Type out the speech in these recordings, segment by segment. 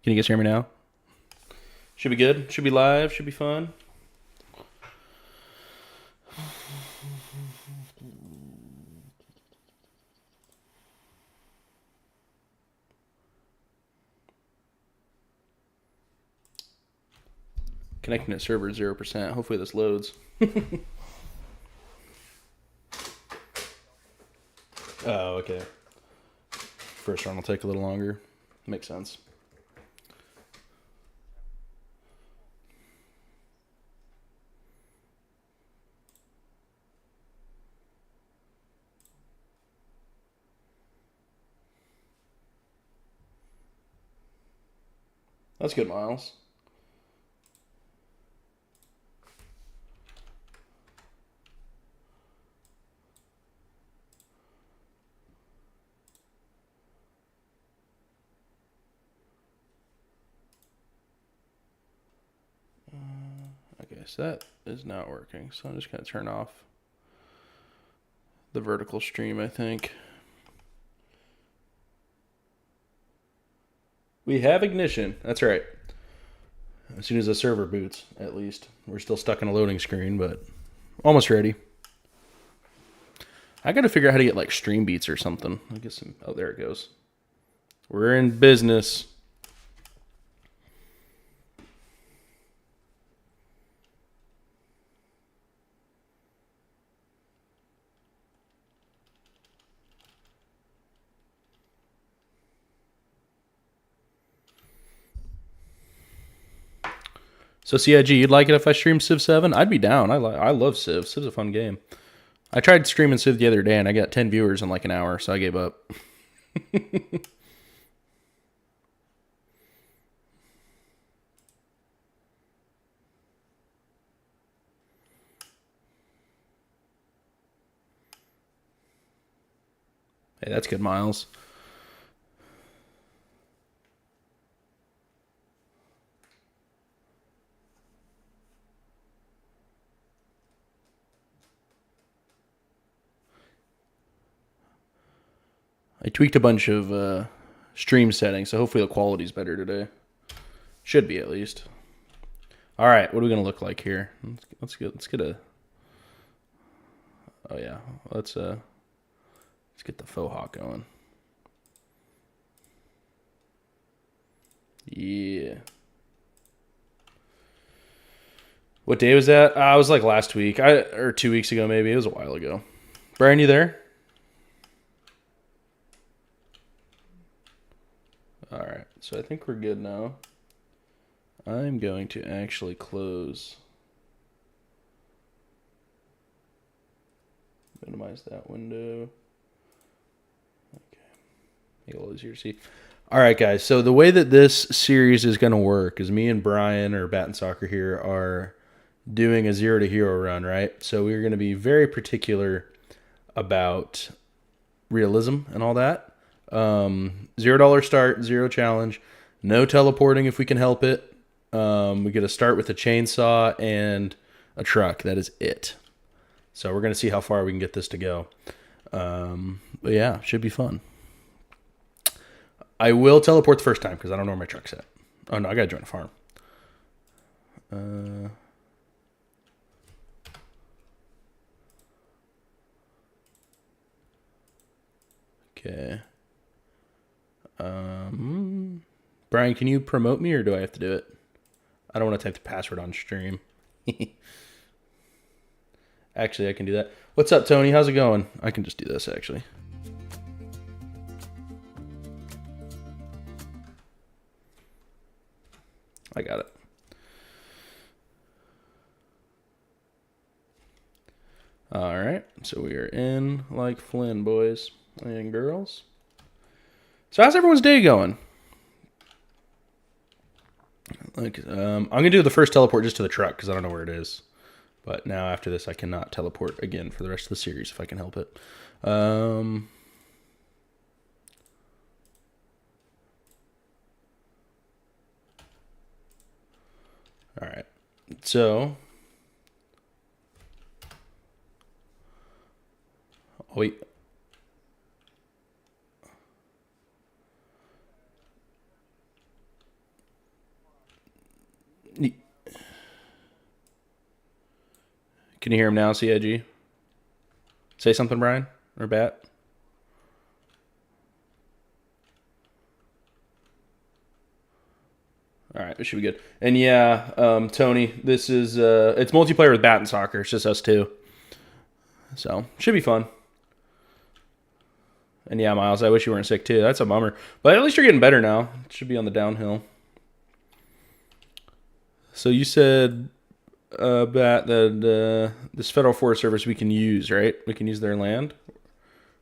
Can you guys hear me now? Should be good. Should be live. Should be fun. Connecting to server 0%. Hopefully this loads. Oh, okay. First run will take a little longer. Makes sense. That's good, Miles. Okay, so that is not working. So I'm just going to turn off the vertical stream, I think. We have ignition. That's right. As soon as the server boots, at least. We're still stuck in a loading screen, but almost ready. I got to figure out how to get like stream beats or something. I guess. Oh, there it goes. We're in business. So CIG, you'd like it if I stream Civ 7? I'd be down. I love Civ. Civ's a fun game. I tried streaming Civ the other day and I got 10 viewers in like an hour, so I gave up. Hey, that's good, Miles. I tweaked a bunch of stream settings, so hopefully the quality's better today. Should be, at least. All right, what are we gonna look like here? Let's get a. Oh yeah, let's get the faux hawk going. Yeah. What day was that? It was like last week, or 2 weeks ago maybe. It was a while ago. Brian, you there? All right, so I think we're good now. I'm going to actually close. Minimize that window. Okay. Make it a little easier to see. All right, guys. So the way that this series is going to work is me and Brian, or Bat and Soccer here, are doing a 0 to hero run, right? So we're going to be very particular about realism and all that. $0 start, 0 challenge, no teleporting if we can help it. We get to start with a chainsaw and a truck. That is it. So we're going to see how far we can get this to go. But yeah, should be fun. I will teleport the first time because I don't know where my truck's at. Oh no, I got to join a farm. Okay. Brian, can you promote me or do I have to do it? I don't want to type the password on stream. Actually, I can do that. What's up, Tony? How's it going? I can just do this, actually. I got it. All right. So we are in like Flynn, boys and girls. So how's everyone's day going? Like, I'm gonna do the first teleport just to the truck because I don't know where it is. But now after this, I cannot teleport again for the rest of the series if I can help it. All right. So, wait. Can you hear him now, CIG? Say something, Brian or Bat. All right, it should be good. And yeah, Tony, this is it's multiplayer with Bat and Soccer. It's just us two, so should be fun. And yeah, Miles, I wish you weren't sick too. That's a bummer, but at least you're getting better now. It should be on the downhill. So you said, Bat, that this Federal Forest Service we can use, right? We can use their land.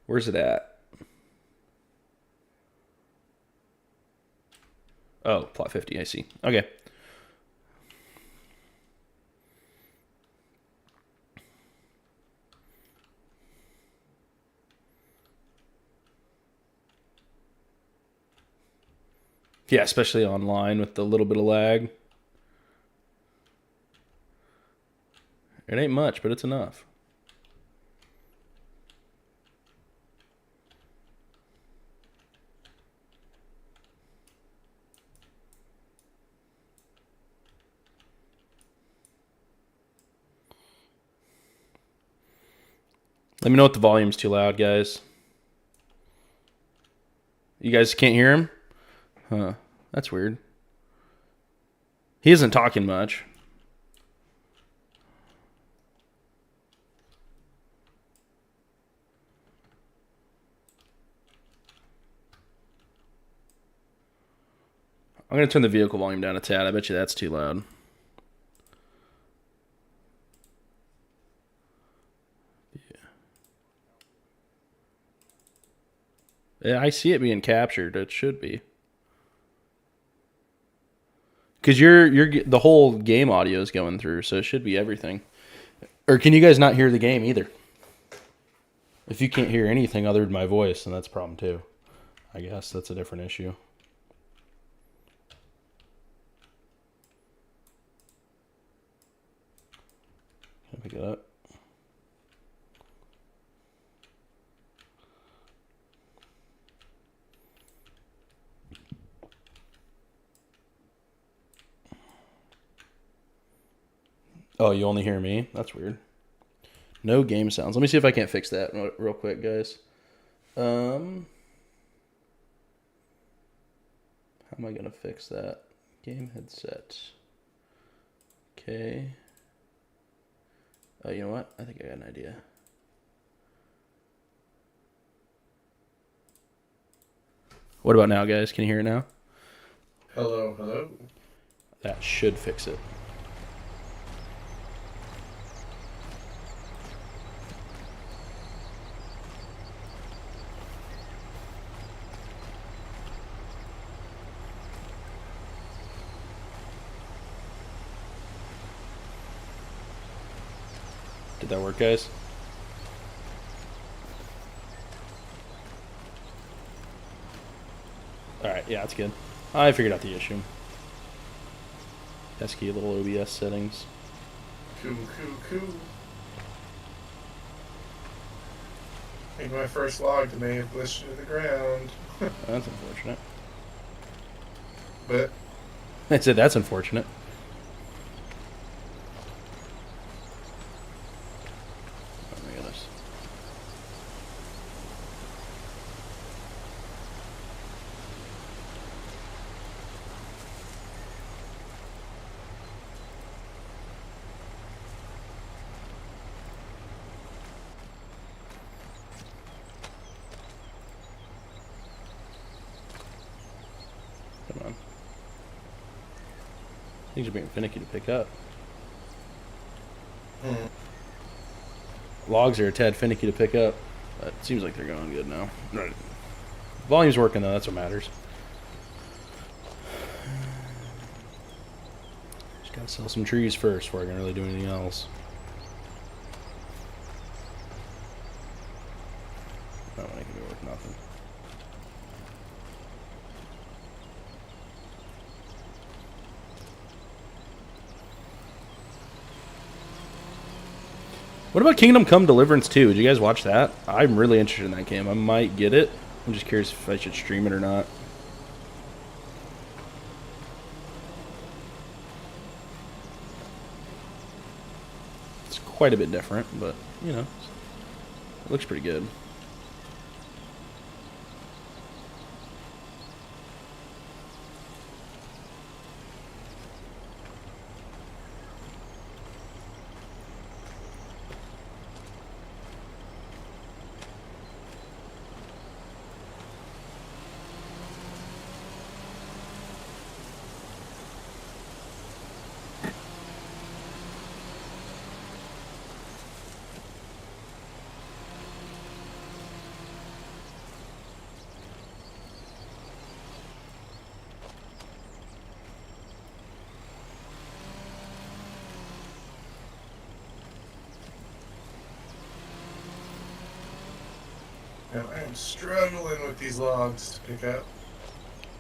Where's it at? Oh, plot 50, I see. Okay. Yeah, especially online with the little bit of lag. It ain't much, but it's enough. Let me know if the volume's too loud, guys. You guys can't hear him? Huh. That's weird. He isn't talking much. I'm going to turn the vehicle volume down a tad. I bet you that's too loud. Yeah, I see it being captured. It should be. Because you're the whole game audio is going through, so it should be everything. Or can you guys not hear the game either? If you can't hear anything other than my voice, then that's a problem too. I guess that's a different issue. Can I pick it up? Oh, you only hear me? That's weird. No game sounds. Let me see if I can't fix that real quick, guys. How am I going to fix that? Game headset. Okay. Oh, you know what? I think I got an idea. What about now, guys? Can you hear it now? Hello, hello. That should fix it. Did that work, guys? Alright, yeah, that's good. I figured out the issue. Pesky little OBS settings. Cool. I think my first log may have glitched into the ground. That's unfortunate. But I said that's unfortunate. Oh my goodness. Come on. Things are being finicky to pick up. Logs are a tad finicky to pick up. But it seems like they're going good now. Right. Volume's working though, that's what matters. Just gotta sell some trees first before I can really do anything else. That one ain't gonna be worth nothing. What about Kingdom Come Deliverance 2? Did you guys watch that? I'm really interested in that game. I might get it. I'm just curious if I should stream it or not. It's quite a bit different, but you know, it looks pretty good. Now, I am struggling with these logs to pick up.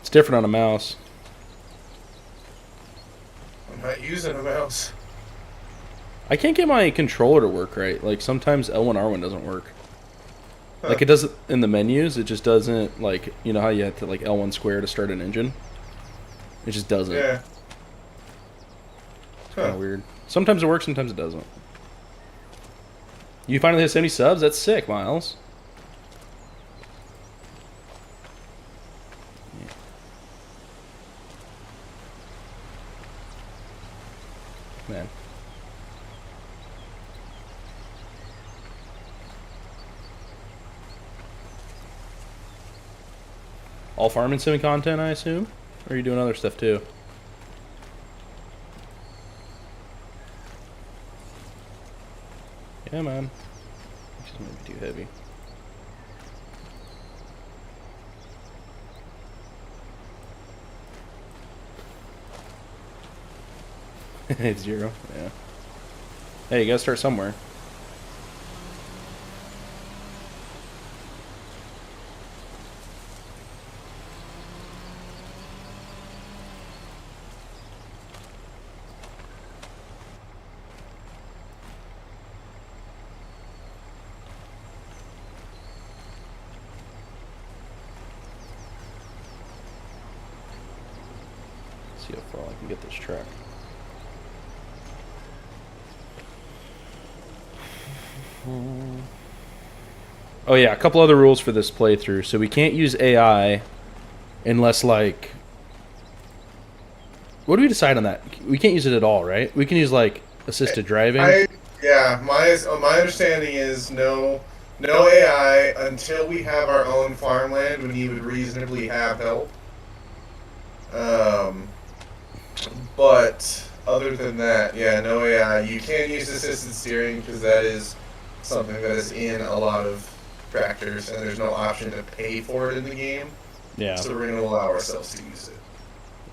It's different on a mouse. I'm not using a mouse. I can't get my controller to work right. Like sometimes L1 R1 doesn't work. Huh. Like it does in the menus, it just doesn't. Like you know how you have to like L1 square to start an engine. It just doesn't. Yeah. Kind of weird. Sometimes it works, sometimes it doesn't. You finally hit 70 subs? That's sick, Miles. Man. All farming sim content, I assume? Or are you doing other stuff too? Yeah, man. This is maybe too heavy. It's 0. Yeah. Hey, you gotta start somewhere. See how far I can get this track. Oh yeah, a couple other rules for this playthrough. So we can't use AI unless like... What do we decide on that? We can't use it at all, right? We can use like assisted driving. My understanding is no AI until we have our own farmland when you would reasonably have help. But other than that, yeah, no AI. You can use assisted steering because that is something that is in a lot of tractors, and there's no option to pay for it in the game. Yeah. So we're going to allow ourselves to use it.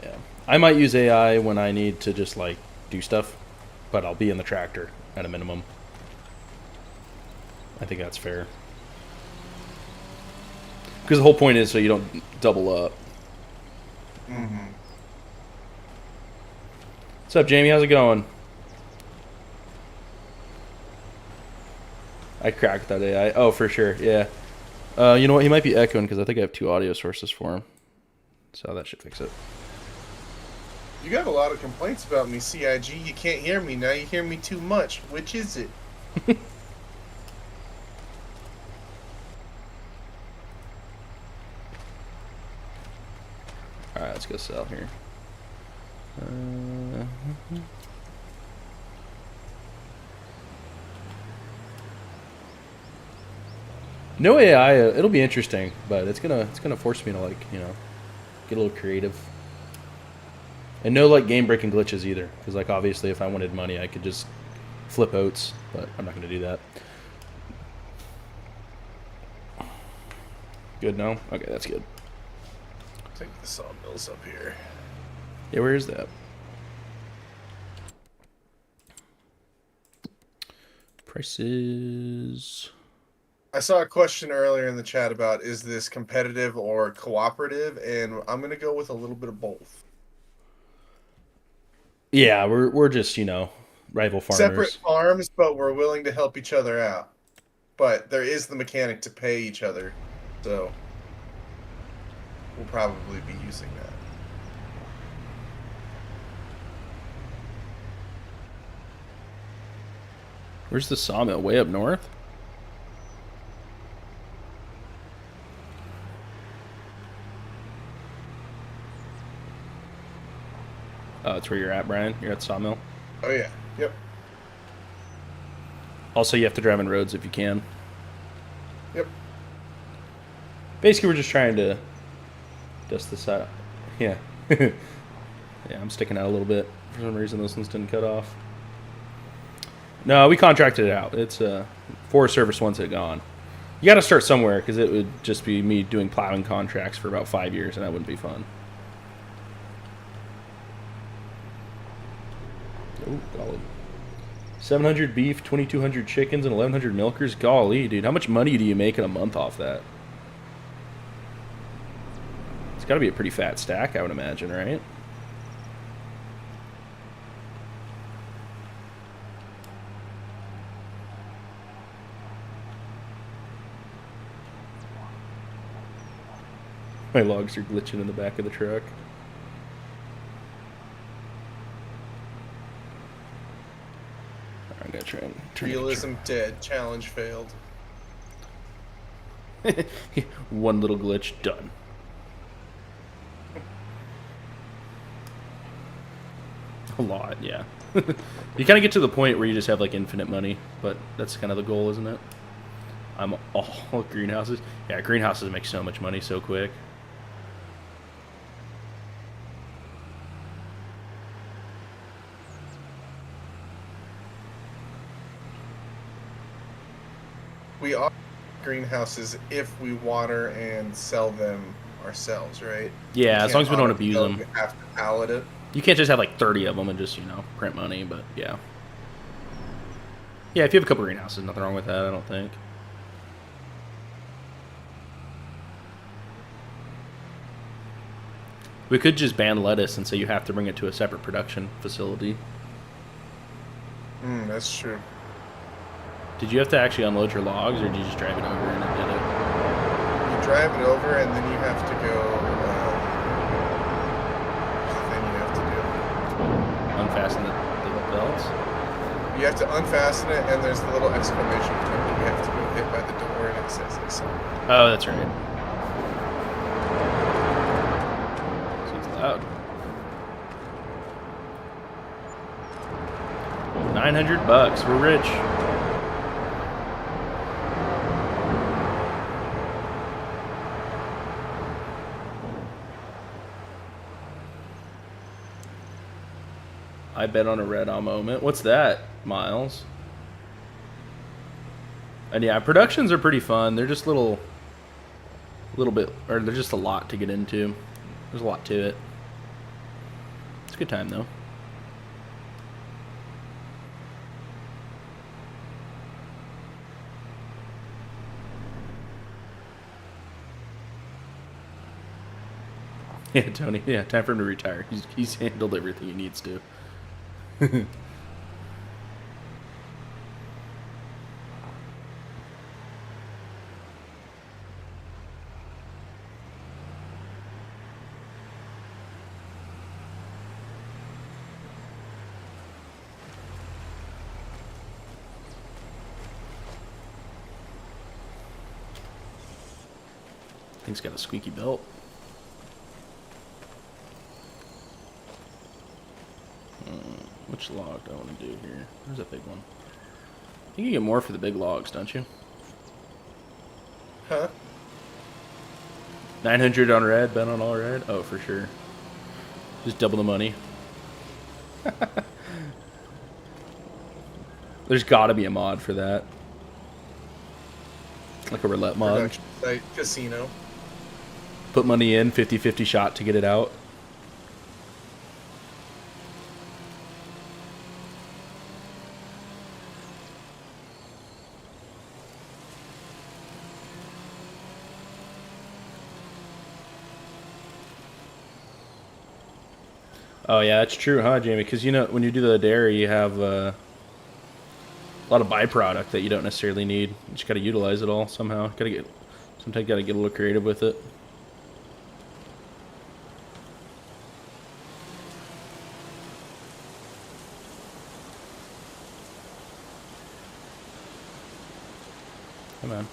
Yeah. I might use AI when I need to just like do stuff, but I'll be in the tractor at a minimum. I think that's fair. Because the whole point is so you don't double up. Mm-hmm. What's up, Jamie? How's it going? I cracked that AI. Oh, for sure. Yeah. You know what? He might be echoing because I think I have 2 audio sources for him. So that should fix it. You got a lot of complaints about me, CIG. You can't hear me. Now you hear me too much. Which is it? Alright, let's go sell here. No AI, it'll be interesting, but it's gonna force me to like, you know, get a little creative. And no like game breaking glitches either, because like obviously if I wanted money I could just flip oats, but I'm not gonna do that. Good now? Okay, that's good. Take the sawmills up here. Yeah, where is that? Prices. I saw a question earlier in the chat about is this competitive or cooperative, and I'm gonna go with a little bit of both. Yeah, we're just, you know, rival farmers. Separate farms, but we're willing to help each other out. But there is the mechanic to pay each other, so we'll probably be using that. Where's the sawmill? Way up north? Oh, it's where you're at, Brian. You're at the sawmill. Oh yeah. Yep. Also, you have to drive in roads if you can. Yep. Basically, we're just trying to dust this out. Yeah. Yeah, I'm sticking out a little bit. For some reason, those ones didn't cut off. No, we contracted it out. It's Forest Service wants it gone. You got to start somewhere because it would just be me doing plowing contracts for about 5 years, and that wouldn't be fun. Oh, golly. 700 beef, 2,200 chickens, and 1,100 milkers. Golly, dude, how much money do you make in a month off that? It's got to be a pretty fat stack, I would imagine, right? My logs are glitching in the back of the truck. I'm gonna try and turn Realism dead. Challenge failed. One little glitch, done. A lot, yeah. You kind of get to the point where you just have like infinite money, but that's kind of the goal, isn't it? I'm all greenhouses. Yeah, greenhouses make so much money so quick. We are greenhouses if we water and sell them ourselves, right? Yeah, as long as we don't abuse auto-sell, them. We have to pallet it. You can't just have like 30 of them and just, print money, but yeah. Yeah, if you have a couple greenhouses, nothing wrong with that, I don't think. We could just ban lettuce and say you have to bring it to a separate production facility. That's true. Did you have to actually unload your logs, or did you just drive it over and it did it? You drive it over, and then you have to go. Thing you have to do. Unfasten the belts? You have to unfasten it, and there's the little exclamation point that you have to go hit by the door, and it says it's somewhere. Oh, that's right. Seems loud. 900 bucks. We're rich. I bet on a red eye moment. What's that, Miles? And yeah, productions are pretty fun. They're just little bit, or they're just a lot to get into. There's a lot to it. It's a good time though. Yeah, Tony. Yeah, time for him to retire. He's handled everything he needs to. Thing's got a squeaky belt. Which log do I want to do here? There's a big one. I think you get more for the big logs, don't you? Huh? 900 on red, bet on all red? Oh, for sure. Just double the money. There's got to be a mod for that. Like a roulette mod. Production site casino. Put money in, 50-50 shot to get it out. Oh yeah, that's true, huh, Jamie? Because when you do the dairy, you have a lot of byproduct that you don't necessarily need. You just got to utilize it all somehow. Sometimes got to get a little creative with it. Come on.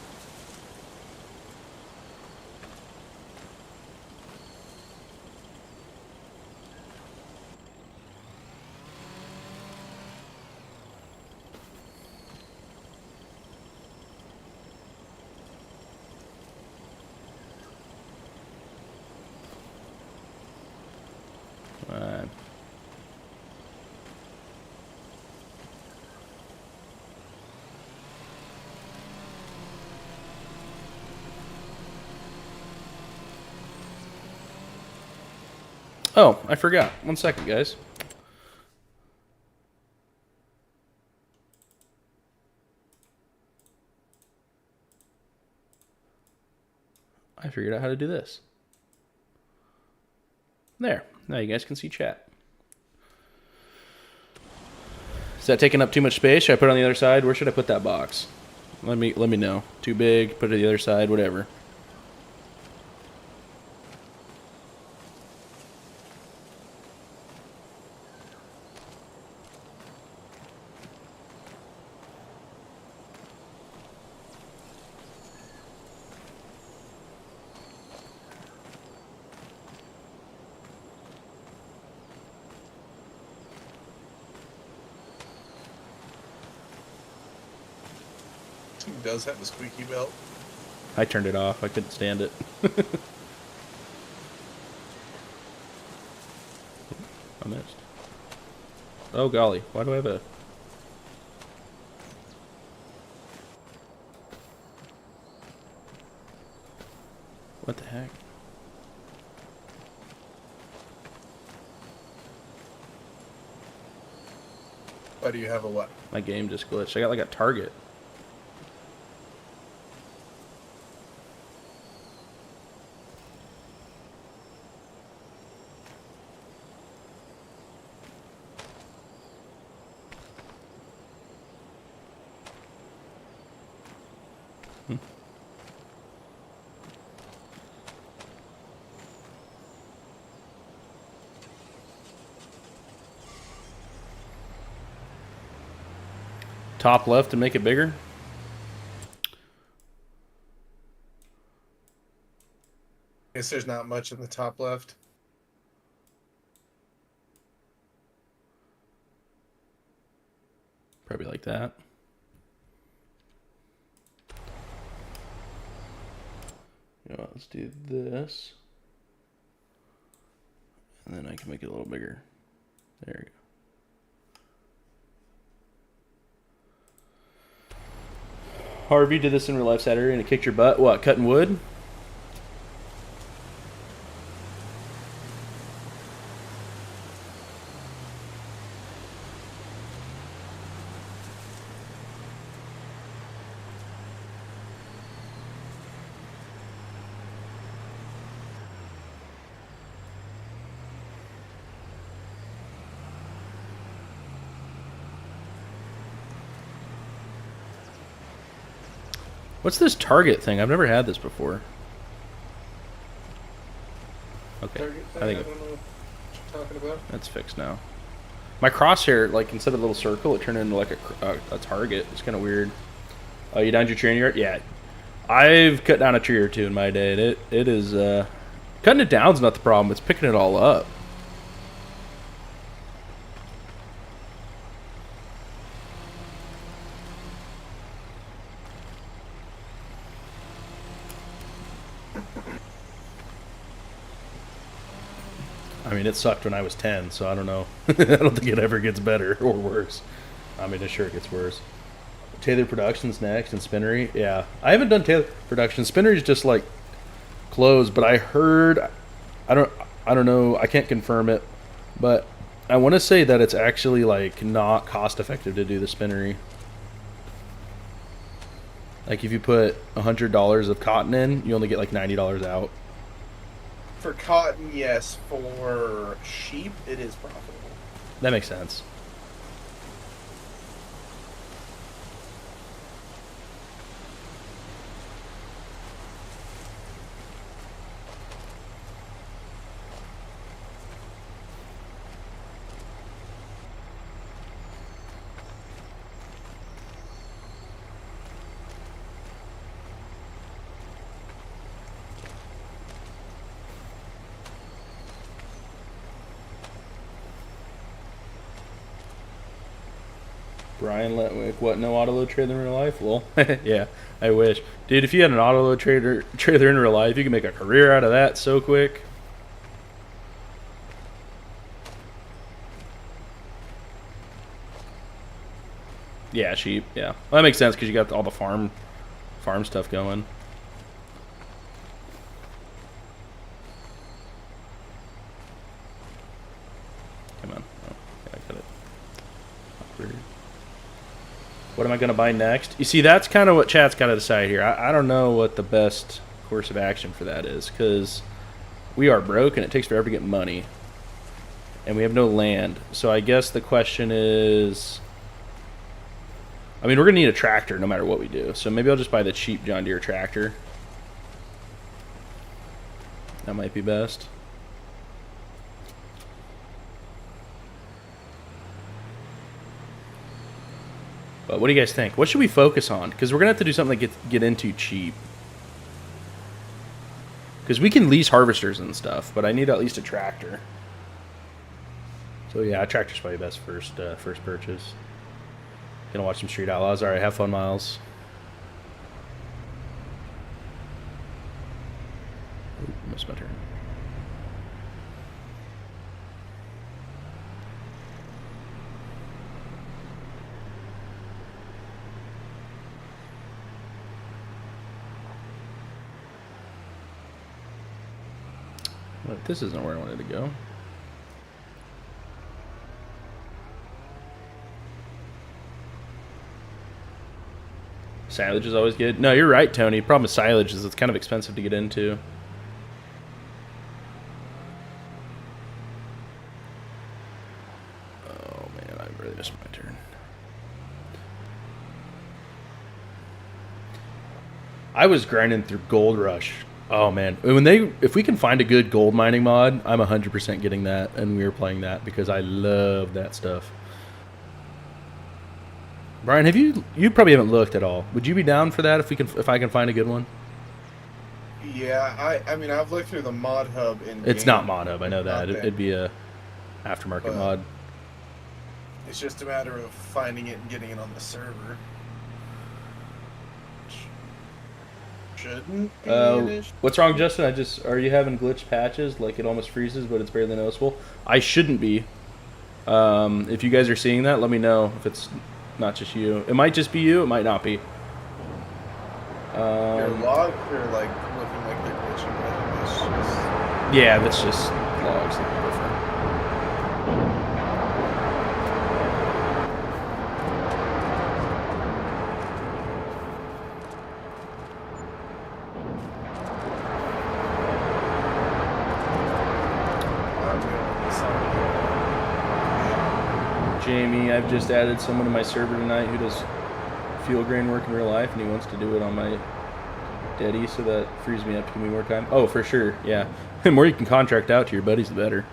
Come on. Oh, I forgot. 1 second, guys. I figured out how to do this. There. Now you guys can see chat. Is that taking up too much space? Should I put it on the other side? Where should I put that box? Let me know. Too big, put it on the other side, whatever. It does have a squeaky belt. I turned it off. I couldn't stand it. I missed. Oh, golly. Why do I have a... What the heck? Why do you have a what? My game just glitched. I got like a target. Top left to make it bigger. Guess there's not much in the top left. Probably like that. You know what, let's do this. And then I can make it a little bigger. There we go. Harvey did this in real life Saturday and it kicked your butt. What, cutting wood? What's this target thing? I've never had this before. Okay, I don't know what you're talking about. that's fixed now. My crosshair, like instead of a little circle, it turned into like a target. It's kind of weird. Oh, you downed your tree in your yard? Yeah, I've cut down a tree or two in my day. And it is cutting it down's not the problem. It's picking it all up. I mean, it sucked when I was 10, so I don't know. I don't think it ever gets better or worse. I mean, it sure gets worse. Taylor Productions next and Spinnery. Yeah, I haven't done Taylor Productions. Spinnery's just like closed, but I heard, I don't know. I can't confirm it, but I want to say that it's actually like not cost effective to do the Spinnery. Like if you put $100 of cotton in, you only get like $90 out. For cotton, yes. For sheep, it is profitable. That makes sense. Brian Letwick, what, no auto load trailer in real life? Well, yeah, I wish. Dude, if you had an auto load trailer in real life, you could make a career out of that so quick. Yeah, sheep, yeah. Well, that makes sense because you got all the farm stuff going. Come on. Oh, yeah, I got it. Awkward. What am I going to buy next? You see, that's kind of what chat's got to decide here. I don't know what the best course of action for that is, because we are broke and it takes forever to get money. And we have no land. So I guess the question is... I mean, we're going to need a tractor no matter what we do. So maybe I'll just buy the cheap John Deere tractor. That might be best. But what do you guys think? What should we focus on? Because we're going to have to do something to get into cheap. Because we can lease harvesters and stuff, but I need at least a tractor. So yeah, a tractor's probably best first purchase. Gonna watch some Street Outlaws. Alright, have fun, Miles. Ooh, missed my turn. But this isn't where I wanted to go. Silage is always good. No, you're right, Tony. Problem with silage is it's kind of expensive to get into. Oh man, I really missed my turn. I was grinding through Gold Rush. Oh man, if we can find a good gold mining mod, I'm 100% getting that, and we are playing that because I love that stuff. Brian, you probably haven't looked at all. Would you be down for that if I can find a good one? Yeah, I mean I've looked through the mod hub in. It's not mod hub, I know that. It'd be a aftermarket mod. It's just a matter of finding it and getting it on the server. Shouldn't be an issue. What's wrong, Justin? Are you having glitched patches like it almost freezes but it's barely noticeable? I shouldn't be. If you guys are seeing that, let me know if it's not just you. It might just be you, it might not be. Your logs are like looking like they're glitching, but I think it's just... Yeah, that's just logs that are different. Jamie, I've just added someone to my server tonight who does field grain work in real life, and he wants to do it on my Daddy, so that frees me up to give me more time. Oh, for sure, yeah. The more you can contract out to your buddies, the better.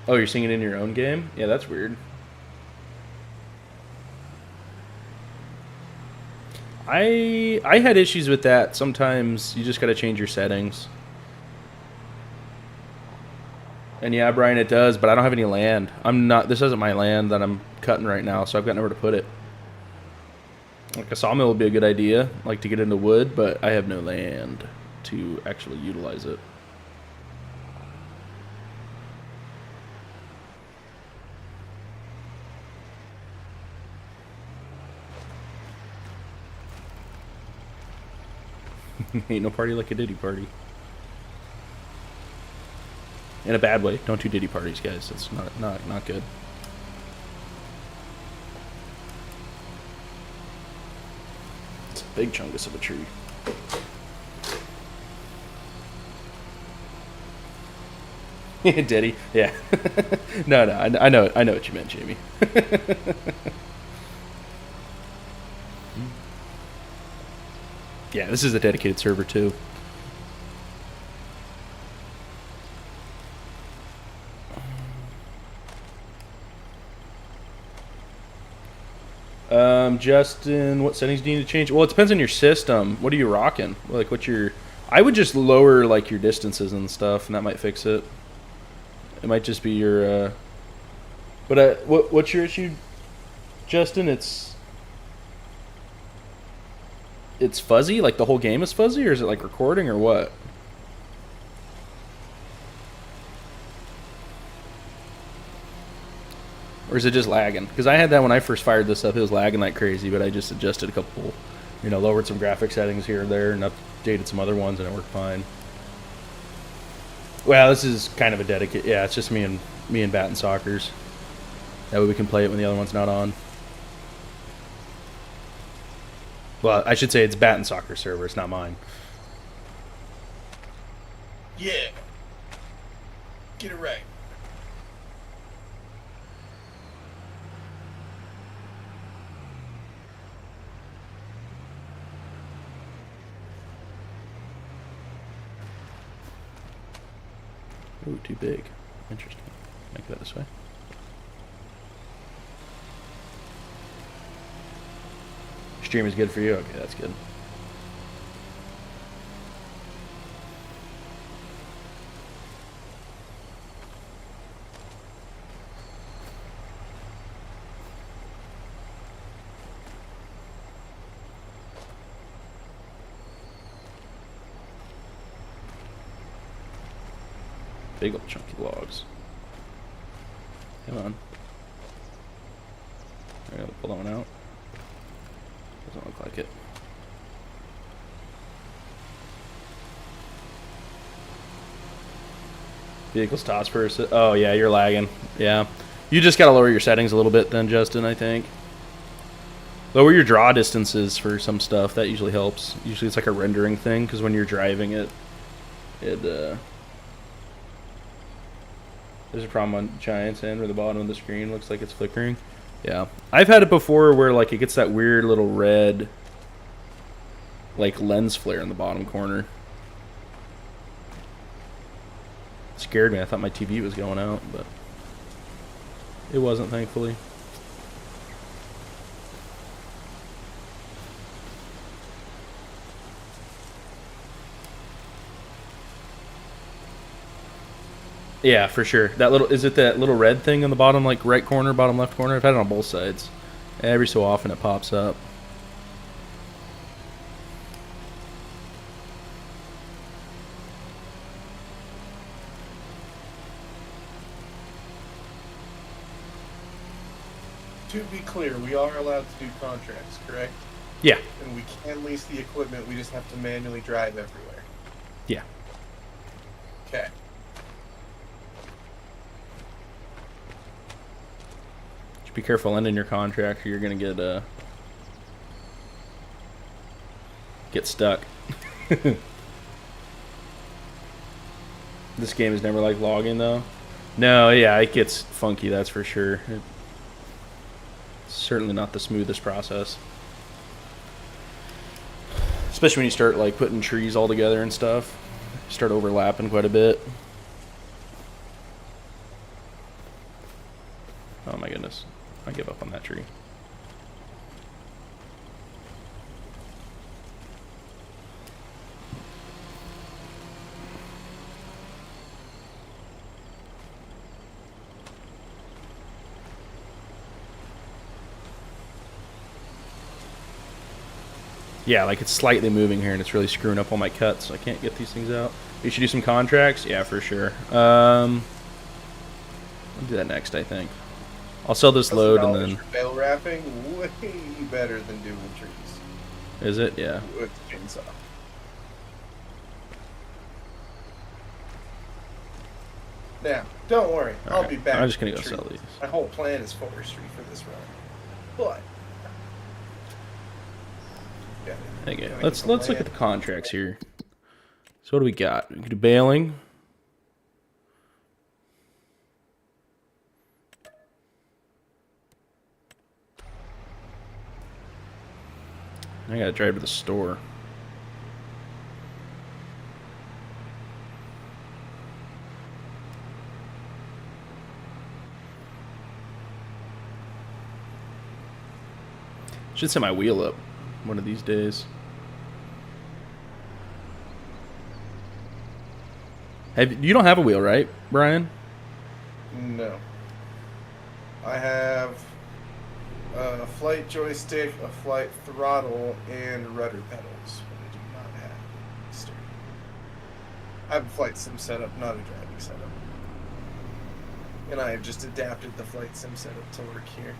Oh, you're singing in your own game? Yeah, that's weird. I had issues with that. Sometimes you just gotta change your settings. And yeah, Brian, it does, but I don't have any land. This isn't my land that I'm cutting right now, so I've got nowhere to put it. Like a sawmill would be a good idea, like to get into wood, but I have no land to actually utilize it. Ain't no party like a Diddy party. In a bad way. Don't do Diddy parties, guys. That's not good. It's a big chungus of a tree. Diddy, yeah. No, I know what you meant, Jamie. Yeah, this is a dedicated server too. Justin, what settings do you need to change? Well, it depends on your system. What are you rocking? Like, I would just lower like your distances and stuff, and that might fix it. It might just be your But what's your issue, Justin? It's fuzzy. Like the whole game is fuzzy, or is it like recording, or what? Or is it just lagging? Because I had that when I first fired this up. It was lagging like crazy, but I just adjusted a couple, lowered some graphic settings here and there and updated some other ones, and it worked fine. Well, this is kind of a dedicated. Yeah, it's just me and Bat and Soccers. That way we can play it when the other one's not on. Well, I should say it's Bat and Soccer server. It's not mine. Yeah. Get it right. Ooh, too big. Interesting. Make that this way. Stream is good for you? Okay, that's good. Big old chunky logs. Come on. I gotta pull that one out. Doesn't look like it. Vehicles toss person. Oh yeah, you're lagging. Yeah. You just gotta lower your settings a little bit then, Justin, I think. Lower your draw distances for some stuff. That usually helps. Usually it's like a rendering thing, because when you're driving it, there's a problem on Giants End where the bottom of the screen looks like it's flickering. Yeah. I've had it before where like it gets that weird little red like lens flare in the bottom corner. It scared me. I thought my TV was going out, but it wasn't, thankfully. Yeah, for sure. Is it that little red thing in the bottom, like right corner, bottom left corner? I've had it on both sides. Every so often it pops up. To be clear, we are allowed to do contracts, correct? Yeah. And we can lease the equipment, we just have to manually drive everywhere. Yeah. Okay. Just be careful ending your contract or you're going to get stuck. This game is never like logging though. No, yeah, it gets funky, that's for sure. It's certainly not the smoothest process. Especially when you start like putting trees all together and stuff. Start overlapping quite a bit. Oh my goodness. I give up on that tree. Yeah, like it's slightly moving here and it's really screwing up all my cuts, so I can't get these things out. You should do some contracts? Yeah, for sure. I'll do that next, I think. I'll sell this load and then... Bale wrapping, way better than doing trees. Is it? Yeah. With the chainsaw. Now, don't worry. I'll be back. I'm just going to go trees. sell these. My whole plan is forestry for this run. But... Okay, let's look at the contracts here. So what do we got? We can do baling. I gotta drive to the store. Should set my wheel up one of these days. You don't have a wheel, right, Brian? No. I have a flight joystick, a flight throttle, and rudder pedals, but I do not have steering. I have a flight sim setup, not a driving setup. And I have just adapted the flight sim setup to work here.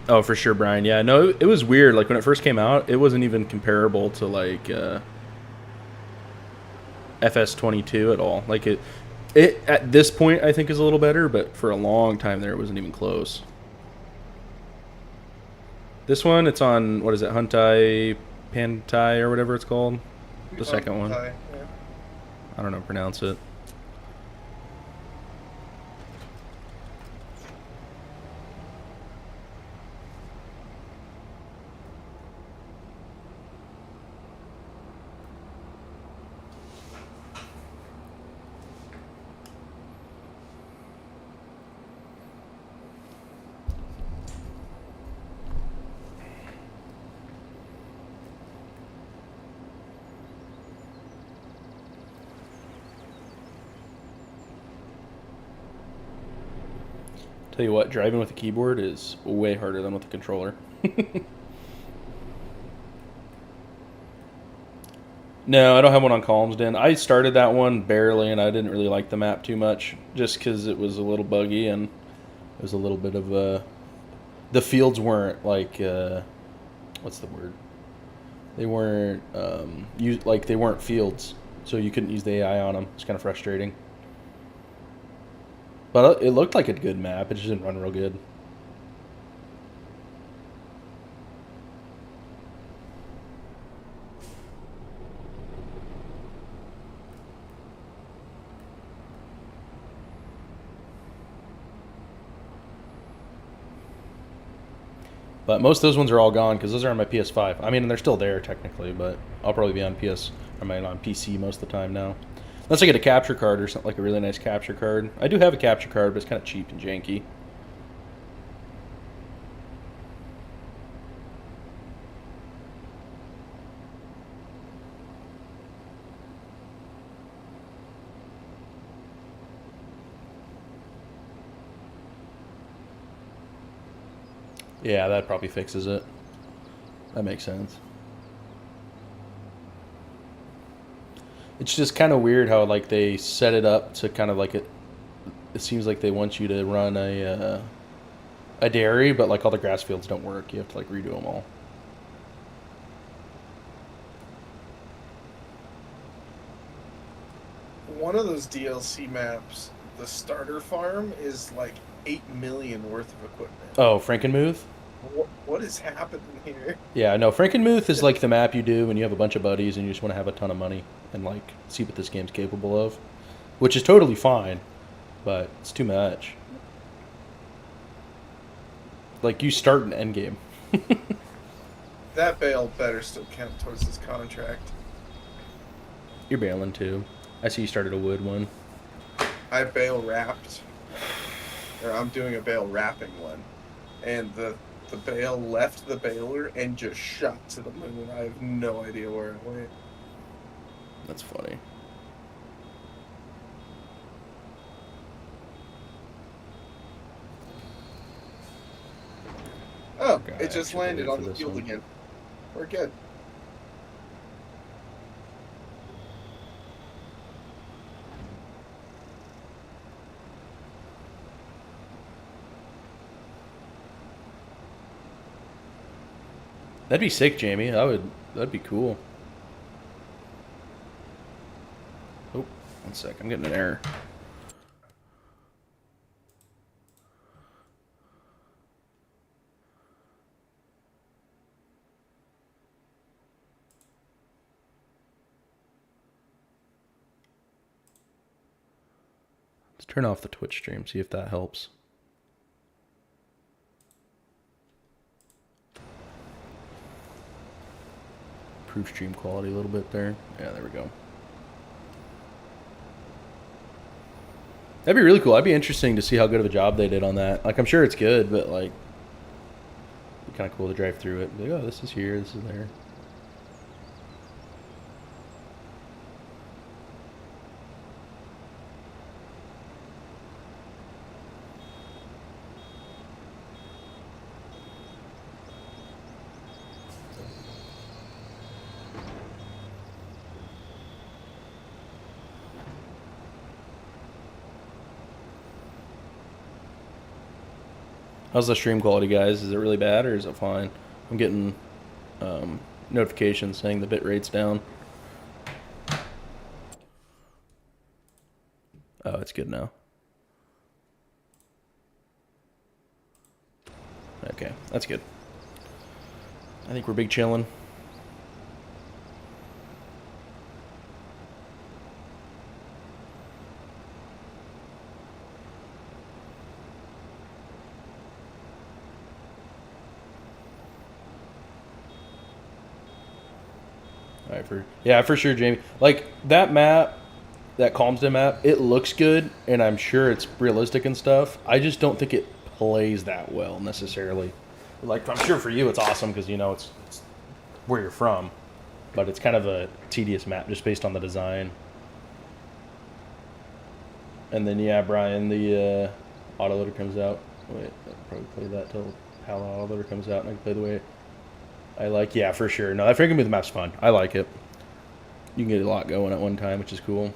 Oh, for sure, Brian. Yeah, no, it was weird. Like when it first came out, it wasn't even comparable to like FS22 at all. Like it at this point I think is a little better, but for a long time there it wasn't even close. This one, it's on what is it, Huntai Pantai or whatever it's called, the second one. Hi, yeah. I don't know how to pronounce it. Tell you what, driving with a keyboard is way harder than with a controller. No, I don't have one on Columns Den. I started that one barely, and I didn't really like the map too much, just because it was a little buggy and it was a little bit of a. The fields weren't like what's the word? They weren't like they weren't fields, so you couldn't use the AI on them. It's kind of frustrating. But it looked like a good map. It just didn't run real good. But most of those ones are all gone because those are on my PS5. I mean, they're still there technically, but I'll probably be on on PC most of the time now. Unless I get a capture card or something, like a really nice capture card. I do have a capture card, but it's kind of cheap and janky. Yeah, that probably fixes it. That makes sense. It's just kind of weird how like they set it up to kind of like it. It seems like they want you to run a dairy, but like all the grass fields don't work. You have to like redo them all. One of those DLC maps, the starter farm, is like 8 million worth of equipment. Oh, Frankenmuth? What is happening here? Yeah, no, Frankenmuth is like the map you do when you have a bunch of buddies and you just want to have a ton of money and like see what this game's capable of, which is totally fine, but it's too much. Like you start an endgame. That bale better still count towards this contract. You're bailing too. I see you started a wood one. I bale wrapped, or I'm doing a bale wrapping one, and the bale left the baler and just shot to the moon. I have no idea where it went. That's funny. Oh, Okay, it just actually landed wait on for the this field one. again. We're good. That'd be sick, Jamie. That'd be cool. Oh, one sec. I'm getting an error. Let's turn off the Twitch stream, see if that helps. Improve stream quality a little bit there. Yeah, there we go. That'd be really cool. That'd be interesting to see how good of a job they did on that. Like, I'm sure it's good, but like, it'd be kind of cool to drive through it. And be like, oh, this is here, this is there. How's the stream quality, guys? Is it really bad or is it fine? I'm getting notifications saying the bit rate's down. Oh, it's good now. Okay, that's good. I think we're big chilling. All right, for sure, Jamie. Like that map, that Calmsden map, it looks good, and I'm sure it's realistic and stuff. I just don't think it plays that well necessarily. Like I'm sure for you, it's awesome because you know it's where you're from, but it's kind of a tedious map just based on the design. And then yeah, Brian, the autoloader comes out. Wait, I'll probably play that till how the autoloader comes out, and I can play the way I like. Yeah, for sure. No, that Frankenmuth map's fun. I like it. You can get a lot going at one time, which is cool.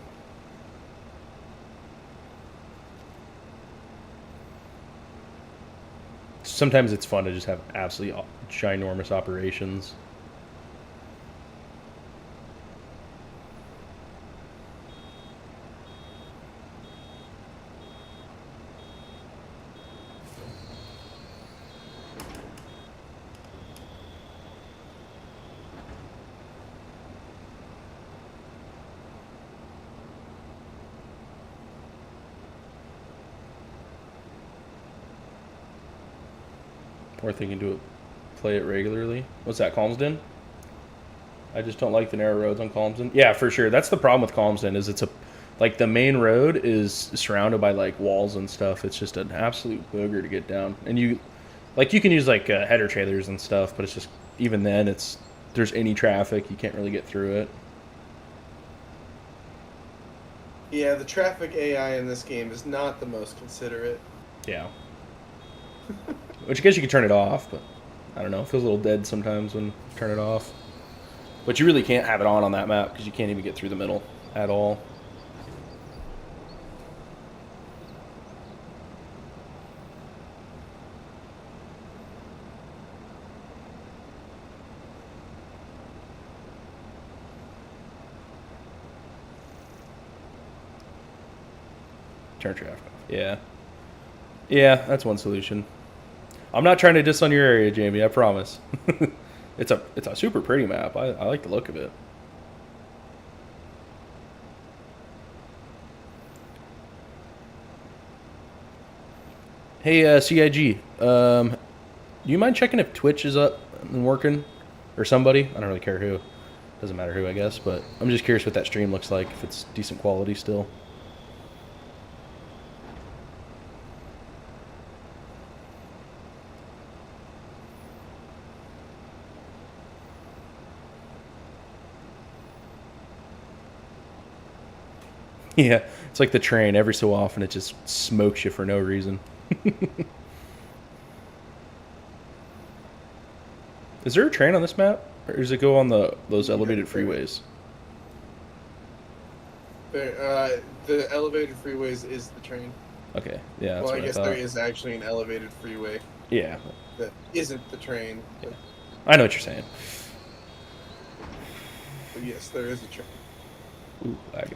Sometimes it's fun to just have absolutely ginormous operations. Or thinking to play it regularly. What's that, Calmsden? I just don't like the narrow roads on Calmsden. Yeah, for sure. That's the problem with Calmsden is it's a like the main road is surrounded by like walls and stuff. It's just an absolute booger to get down. And you can use like header trailers and stuff, but it's just even then there's any traffic, you can't really get through it. Yeah, the traffic AI in this game is not the most considerate. Yeah. Which I guess you could turn it off, but I don't know. It feels a little dead sometimes when you turn it off. But you really can't have it on that map because you can't even get through the middle at all. Turn traffic off. Yeah. Yeah, that's one solution. I'm not trying to diss on your area, Jamie, I promise. It's a super pretty map. I like the look of it. Hey, CIG, do you mind checking if Twitch is up and working? Or somebody? I don't really care who. Doesn't matter who, I guess, but I'm just curious what that stream looks like, if it's decent quality still. Yeah, it's like the train. Every so often, it just smokes you for no reason. Is there a train on this map, or does it go on those elevated freeways? The elevated freeways is the train. Okay, yeah. That's Well, what I guess thought. there is actually an elevated freeway Yeah, that isn't the train. Yeah. I know what you're saying. But yes, there is a train. Ooh, lag.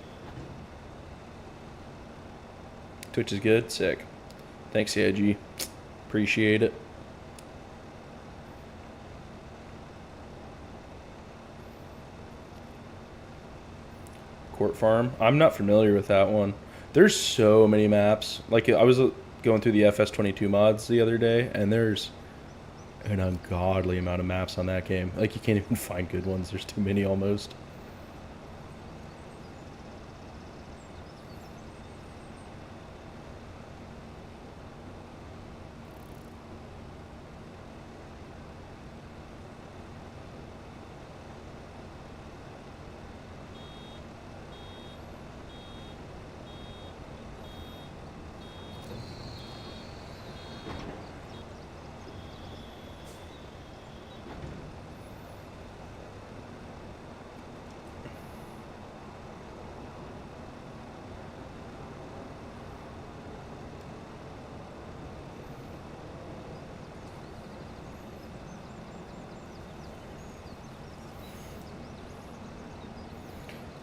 Twitch is good. Sick. Thanks, CIG. Appreciate it. Court Farm. I'm not familiar with that one. There's so many maps. Like I was going through the FS22 mods the other day, and there's an ungodly amount of maps on that game. Like you can't even find good ones. There's too many almost.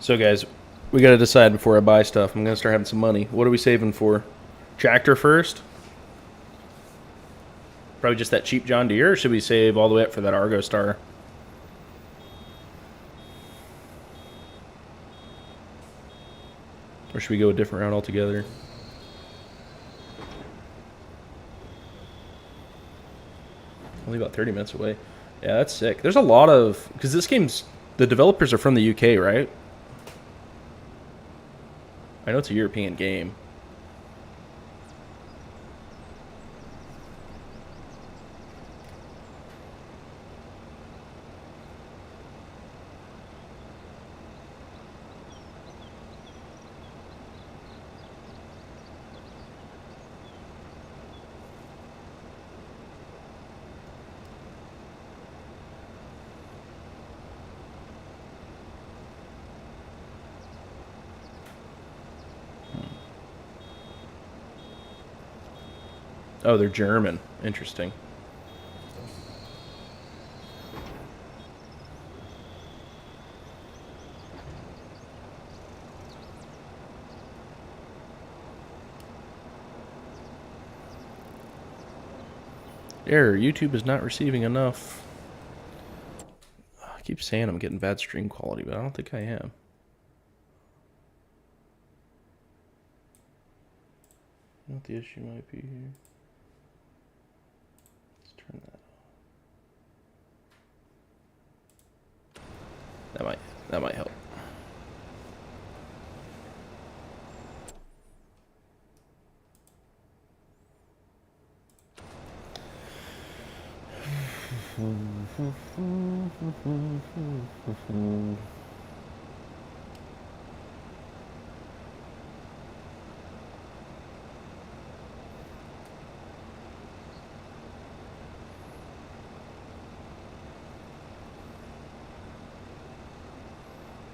So, guys, we got to decide before I buy stuff. I'm going to start having some money. What are we saving for? Tractor first? Probably just that cheap John Deere, or should we save all the way up for that Argo Star? Or should we go a different route altogether? Only about 30 minutes away. Yeah, that's sick. There's a lot of... Because this game's... The developers are from the UK, right? I know it's a European game. Oh, they're German. Interesting. Error. YouTube is not receiving enough. I keep saying I'm getting bad stream quality, but I don't think I am. I know what the issue might be here. Let's turn that on. That might help.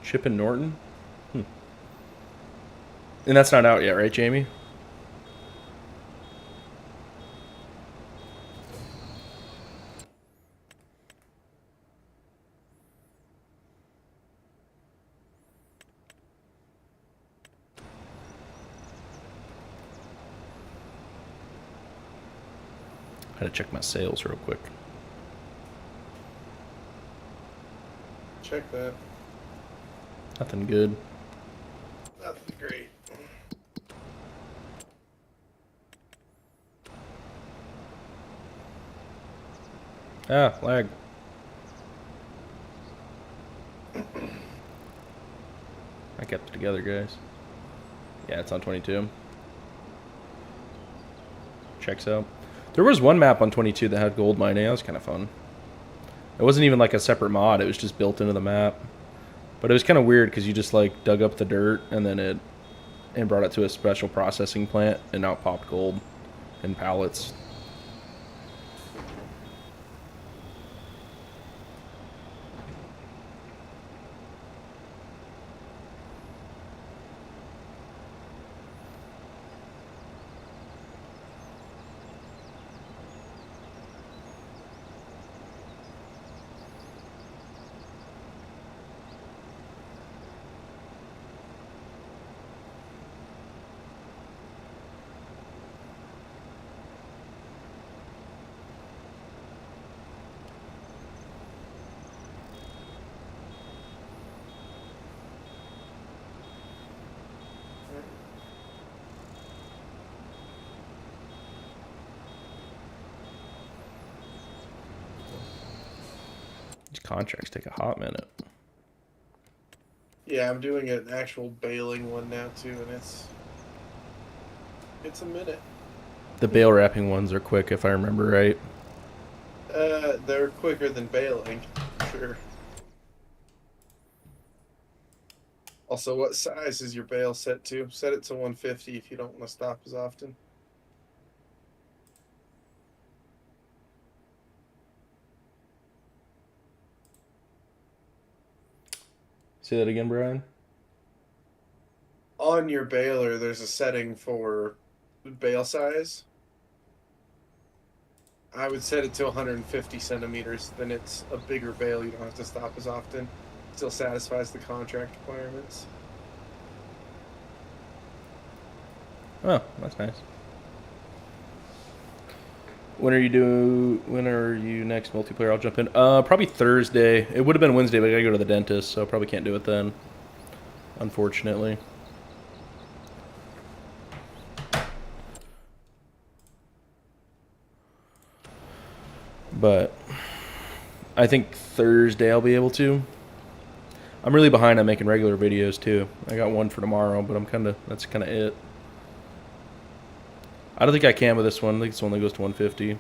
Chip and Norton? And that's not out yet, right, Jamie? I gotta check my sales real quick. Check that. Nothing good. Nothing great. Ah, lag. I kept it together, guys. Yeah, it's on 22. Checks out. There was one map on 22 that had gold mining. That was kind of fun. It wasn't even like a separate mod. It was just built into the map. But it was kind of weird because you just like dug up the dirt and then brought it to a special processing plant and now it popped gold in pallets. These contracts take a hot minute. Yeah, I'm doing an actual baling one now too, and it's a minute. The bale wrapping ones are quick if I remember right. They're quicker than baling, sure. Also, what size is your bale set to? Set it to 150 if you don't want to stop as often. Say that again, Brian. On your baler, there's a setting for bale size. I would set it to 150 centimeters. Then it's a bigger bale. You don't have to stop as often. Still satisfies the contract requirements. Oh, that's nice. When are you next multiplayer? I'll jump in. Probably Thursday. It would have been Wednesday, but I gotta go to the dentist, so I probably can't do it then. Unfortunately. But I think Thursday I'll be able to. I'm really behind on making regular videos too. I got one for tomorrow, but that's kind of it. I don't think I can with this one. I think this only goes to 150.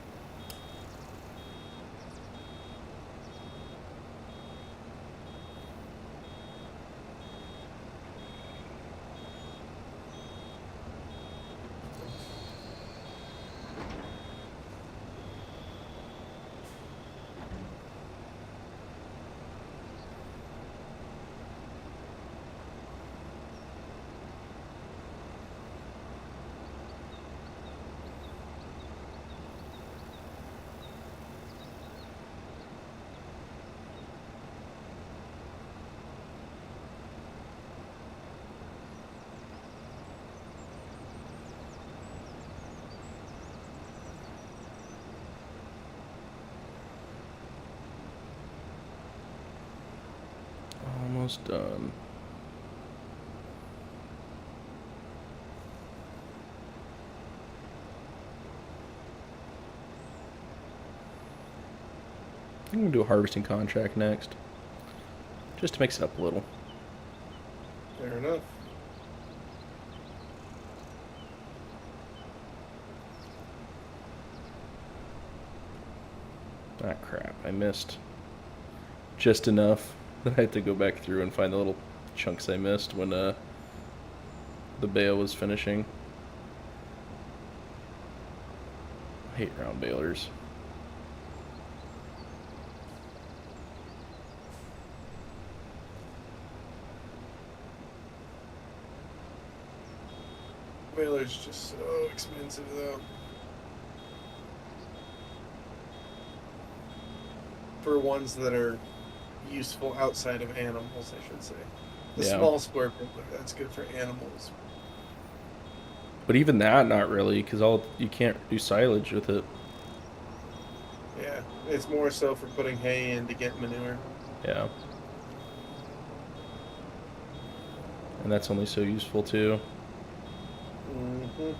Almost done. I'm gonna do a harvesting contract next, just to mix it up a little. Fair enough. Ah, crap! I missed just enough that I had to go back through and find the little chunks I missed when the bale was finishing. I hate round balers. Baler's just so expensive, though. For ones that are useful outside of animals, I should say. The Yeah. small square baler, that's good for animals. But even that, not really, because you can't do silage with it. Yeah, it's more so for putting hay in to get manure. Yeah. And that's only so useful too. Mm-hmm.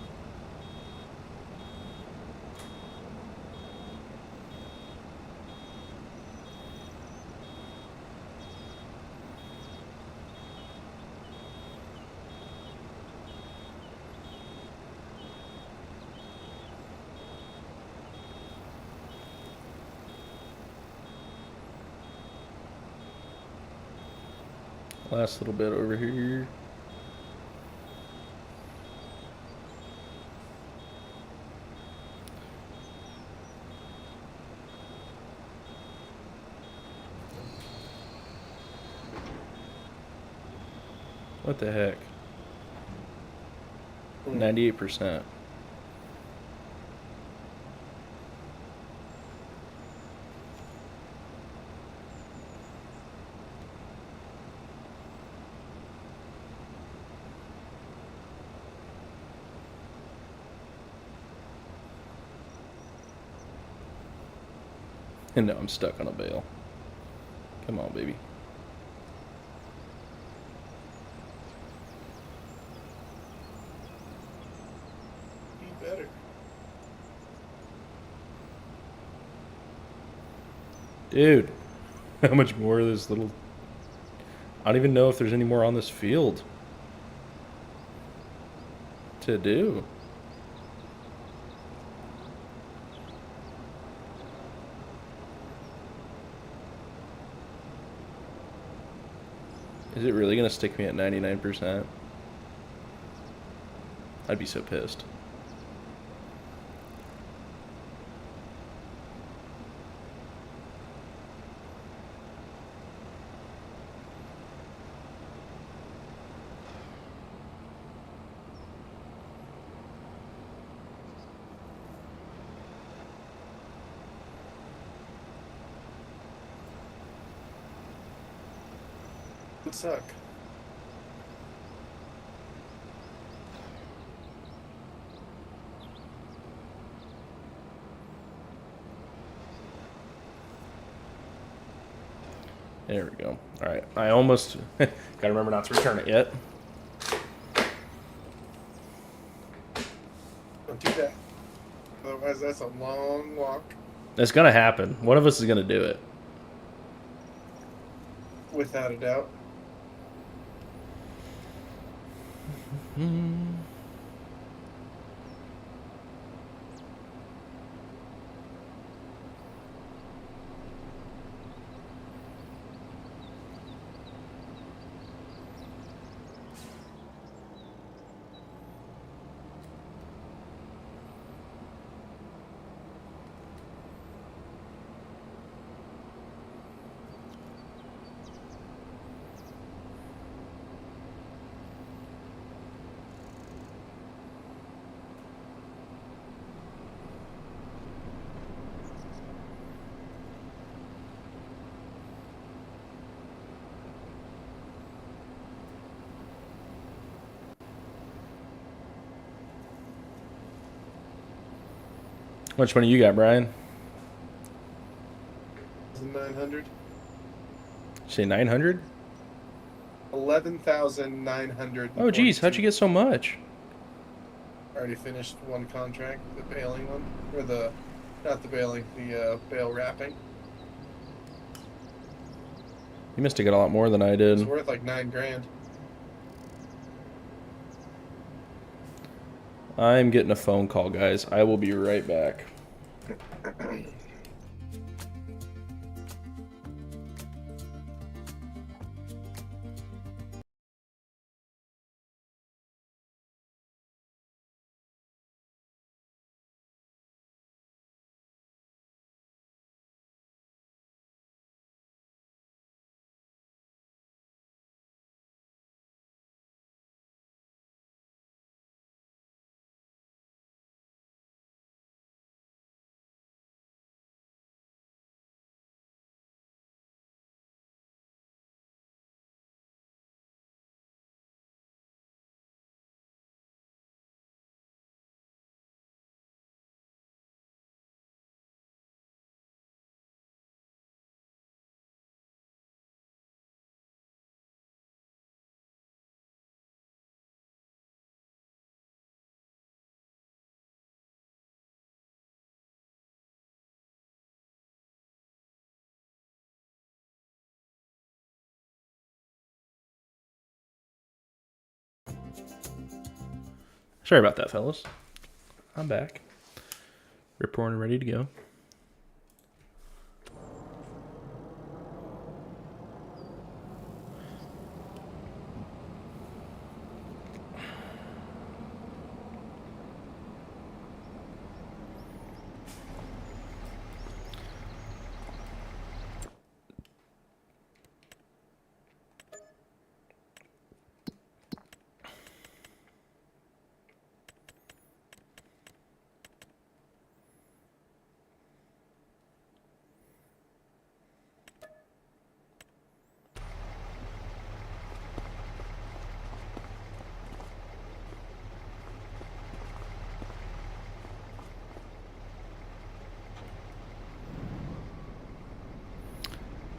Last little bit over here. What the heck? 98%. And now I'm stuck on a bale. Come on, baby. Be better. Dude, how much more of this little... I don't even know if there's any more on this field to do. Is it really going to stick me at 99%? I'd be so pissed. Would suck. There we go. All right. I almost got to remember not to return it yet. Don't do that. Otherwise, that's a long walk. It's going to happen. One of us is going to do it. Without a doubt. How much money you got, Brian? 900. Say 900? 11,900. Oh, geez. How'd you get so much? Already finished one contract, the bailing one, or the, not the bailing, the bail wrapping. You must have got a lot more than I It's did. worth like $9,000. I'm getting a phone call, guys. I will be right back. Sorry about that, fellas. I'm back. Ripcord and ready to go.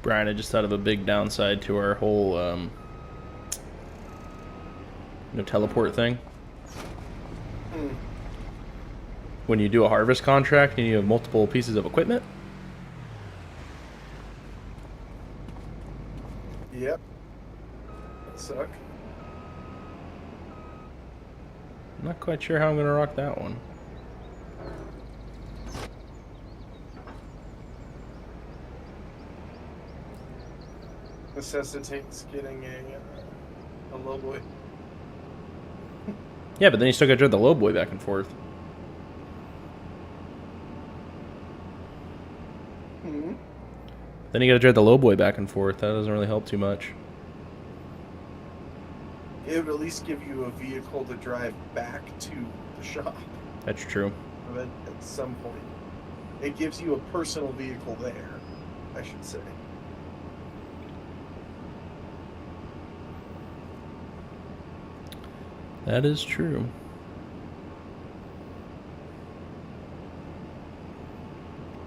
Brian, I just thought of a big downside to our whole teleport thing. When you do a harvest contract and you have multiple pieces of equipment. Yep. That suck. I'm not quite sure how I'm going to rock that one. Necessitates getting a low boy. Yeah, but then you still got to drive the low boy back and forth. Mm-hmm. Then you got to drive the low boy back and forth. That doesn't really help too much. It would at least give you a vehicle to drive back to the shop. That's true. At some point, it gives you a personal vehicle there, I should say. That is true.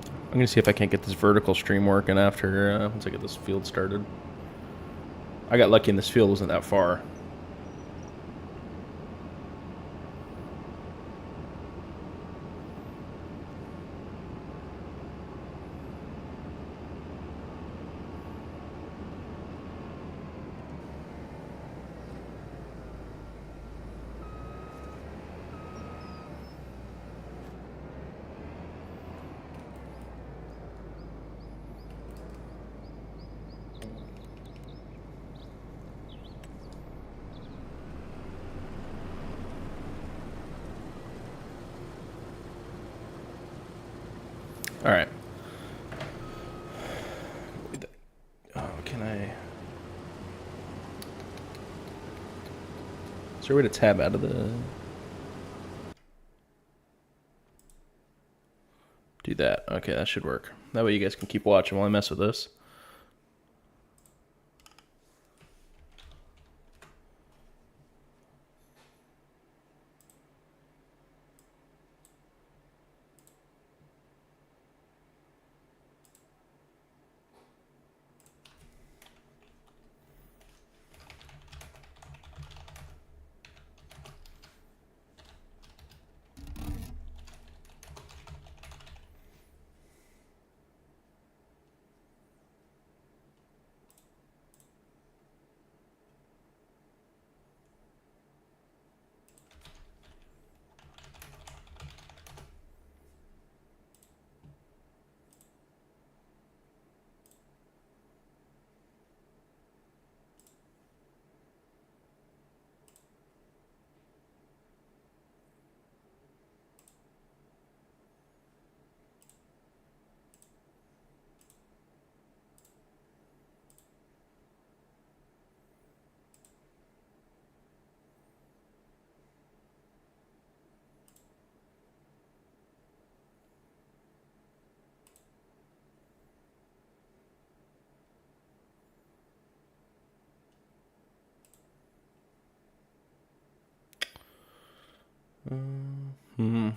I'm gonna see if I can't get this vertical stream working after once I get this field started. I got lucky and this field wasn't that far. All right. Oh, can I? Is there a way to tab out of the? Do that. Okay, that should work. That way you guys can keep watching while I mess with this. Hmm.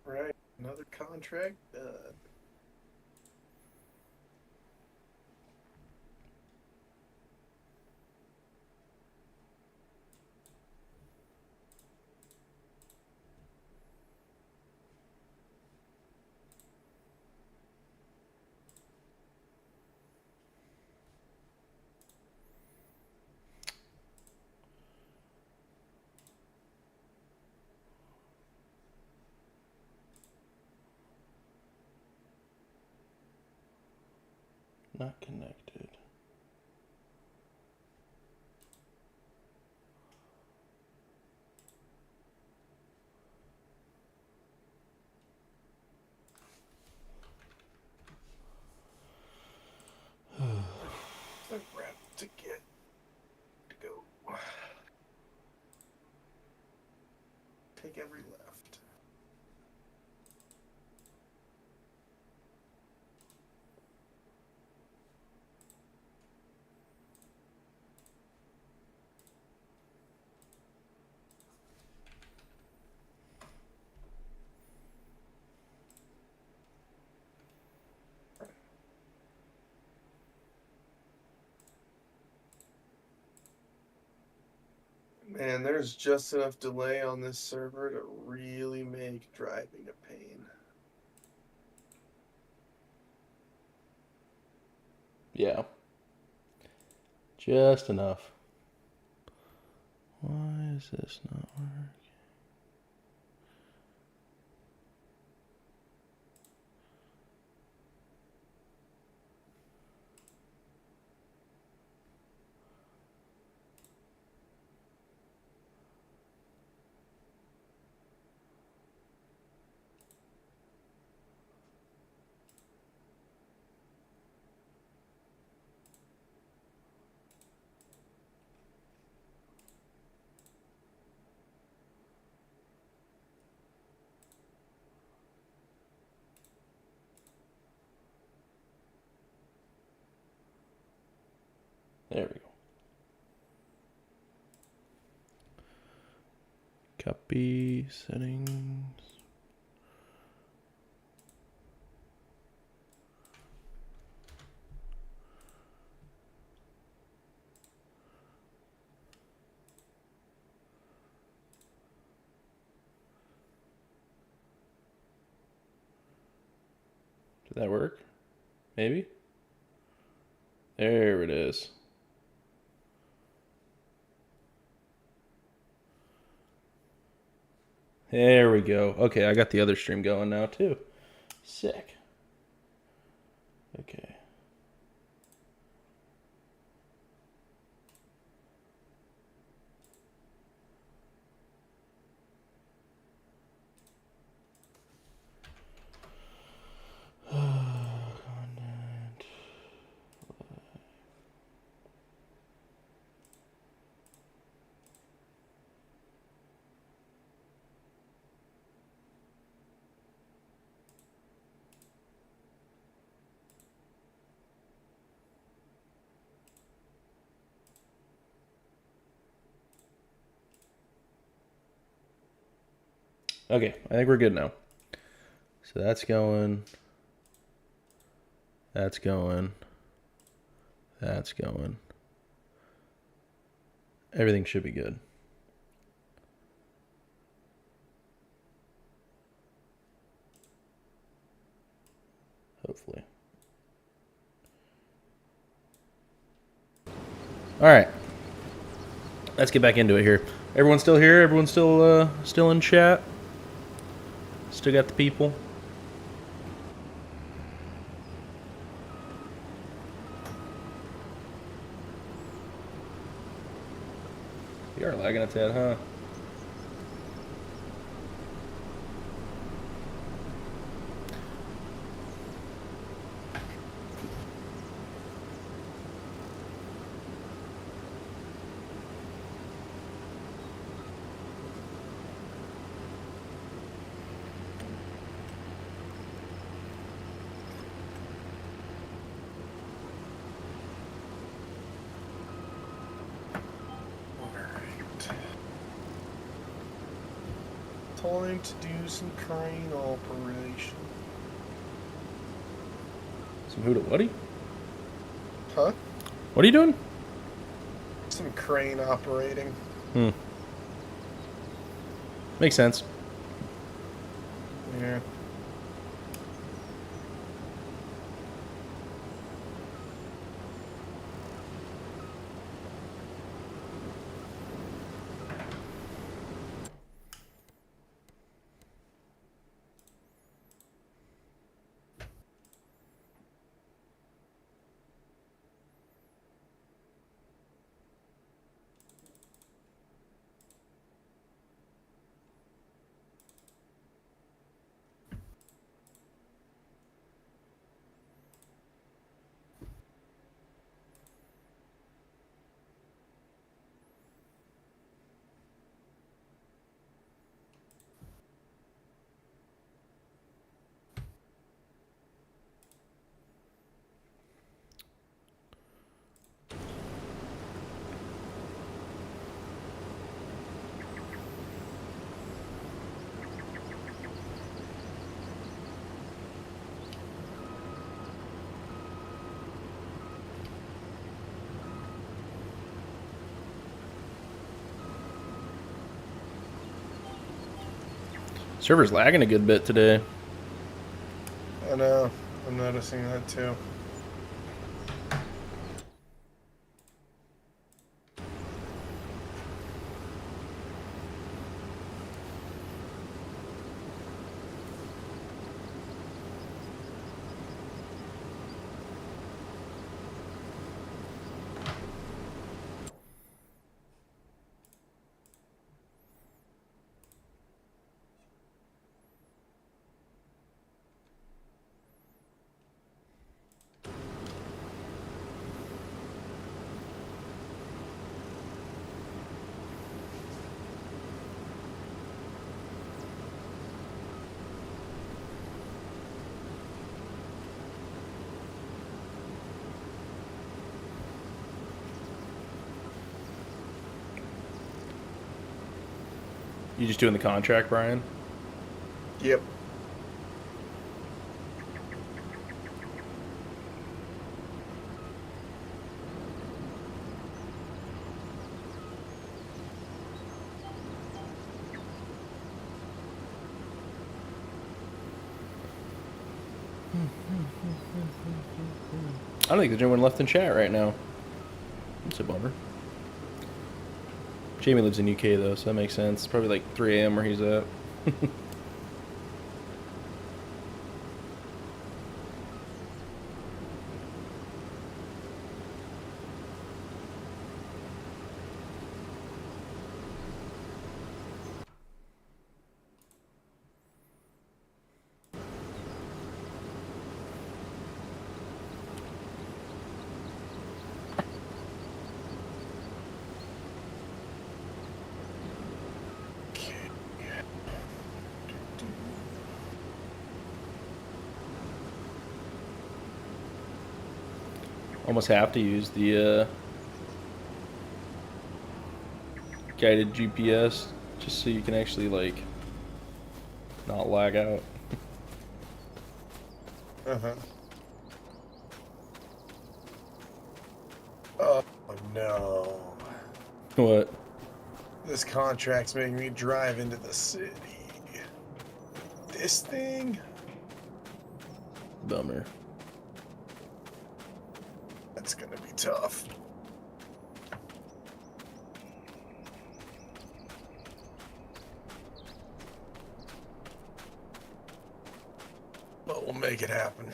Right, another contract done. Not connected. The rep to get to go. Take every left. Man, there's just enough delay on this server to really make driving a pain. Yeah. Just enough. Why is this not working? Copy settings. Did that work? Maybe? There it is. There we go. Okay, I got the other stream going now too. Sick. Okay. Content. Okay, I think we're good now. So that's going. That's going. That's going. Everything should be good. Hopefully. All right. Let's get back into it here. Everyone still here? Everyone still in chat? Still got the people? You are lagging a tad, huh? Time to do some crane operation. Some hoodoo. What? Huh? What are you doing? Some crane operating. Makes sense. Yeah. Server's lagging a good bit today. I know. I'm noticing that too. You just doing the contract, Brian? Yep. I don't think there's anyone left in chat right now. It's a bummer. Jamie lives in UK though, so that makes sense. It's probably like 3 a.m. where he's at. Almost have to use the guided GPS just so you can actually like not lag out. Uh-huh. Oh, no. What? This contract's making me drive into the city. This thing? Bummer. That's gonna be tough. But we'll make it happen.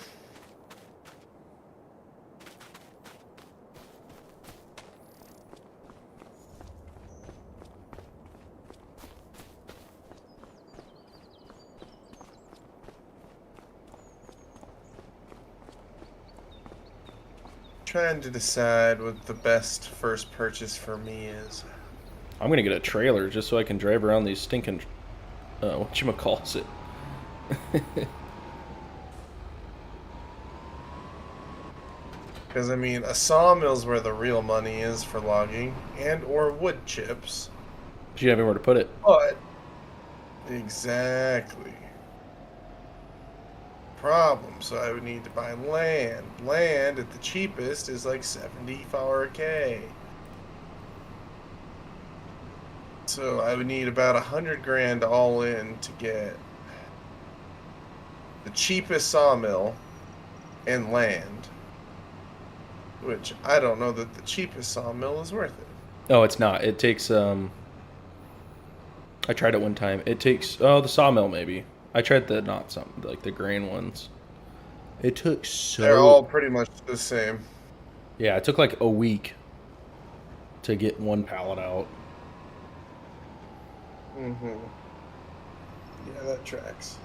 Trying to decide what the best first purchase for me is. I'm gonna get a trailer just so I can drive around these stinking whatchamacalls it. Because, I mean, a sawmill's where the real money is for logging and or wood chips. But you have anywhere to put it. But, exactly. Problem, so I would need to buy land. Land at the cheapest is like 74K. So I would need about 100 grand all in to get the cheapest sawmill and land. Which I don't know that the cheapest sawmill is worth it. Oh, it's not. It takes I tried it one time. It takes the sawmill maybe. I tried the not some like the grain ones. It took so They're all pretty much the same. Yeah, it took like a week to get one pallet out. Mm-hmm. Yeah, that tracks.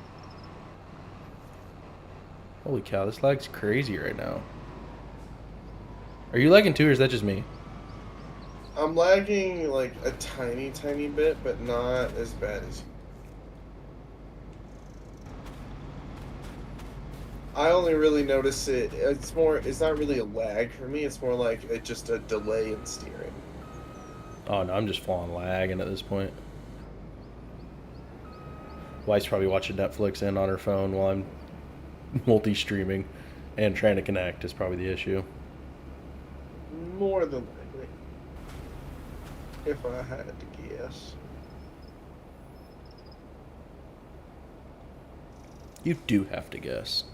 Holy cow, this lag's crazy right now. Are you lagging too, or is that just me? I'm lagging like a tiny bit, but not as bad as you. I only really notice it. It's not really a lag for me. It's more like just a delay in steering. Oh no, I'm just falling lagging at this point. Wife's probably watching Netflix and on her phone while I'm multi-streaming and trying to connect is probably the issue. More than likely. If I had to guess. You do have to guess.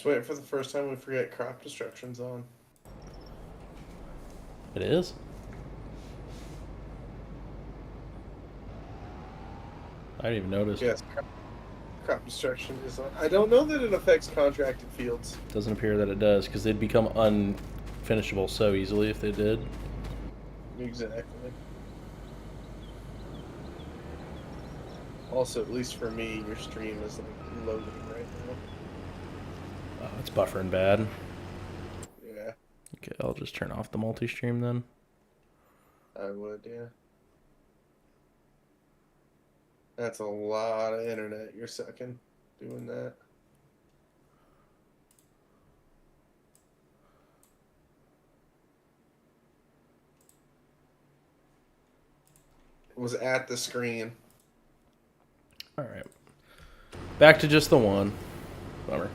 Just waiting for the first time we forget crop destruction's on. It is? I didn't even notice. Yes, crop destruction is on. I don't know that it affects contracted fields. Doesn't appear that it does, because they'd become unfinishable so easily if they did. Exactly. Also, at least for me, your stream is like loading right now. Oh, it's buffering bad. Yeah, Okay, I'll just turn off the multi-stream then. I would, yeah. That's a lot of internet you're sucking doing that. It was at the screen. Alright. Back to just the one. Bummer.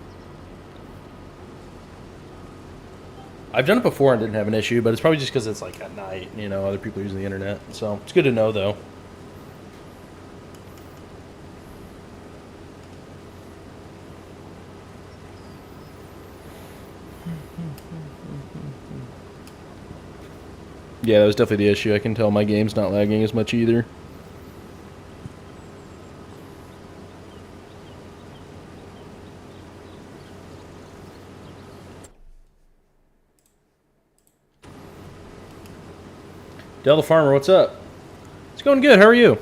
I've done it before and didn't have an issue, but it's probably just because it's like at night, you know, other people using the internet. So it's good to know, though. Yeah, that was definitely the issue. I can tell my game's not lagging as much either. Del the Farmer, what's up? It's going good. How are you?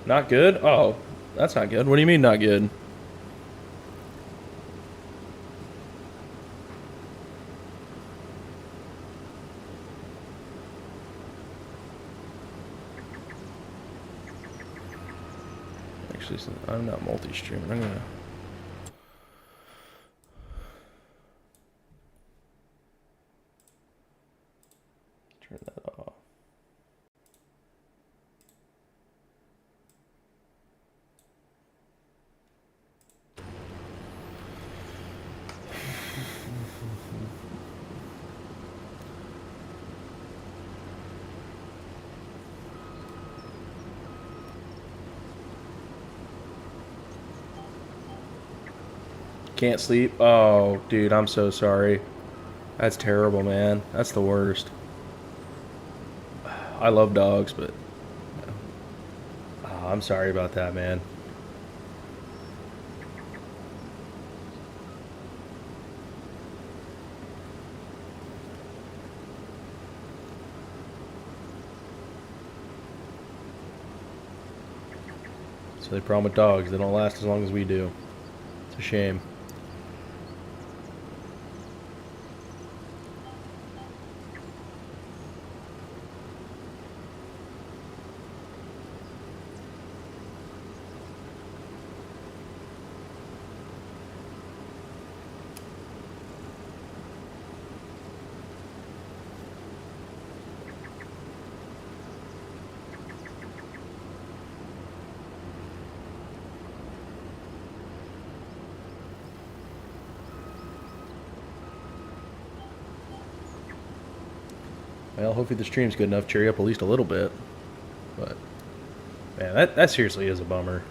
Not good? Oh, that's not good. What do you mean not good? Actually, I'm not multi-streaming. I'm gonna... turn that off. Can't sleep? Oh, dude, I'm so sorry. That's terrible, man. That's the worst. I love dogs, but... oh, I'm sorry about that, man. So the problem with dogs, they don't last as long as we do. It's a shame. Well, hopefully the stream's good enough to cheer you up at least a little bit. But, man, that seriously is a bummer.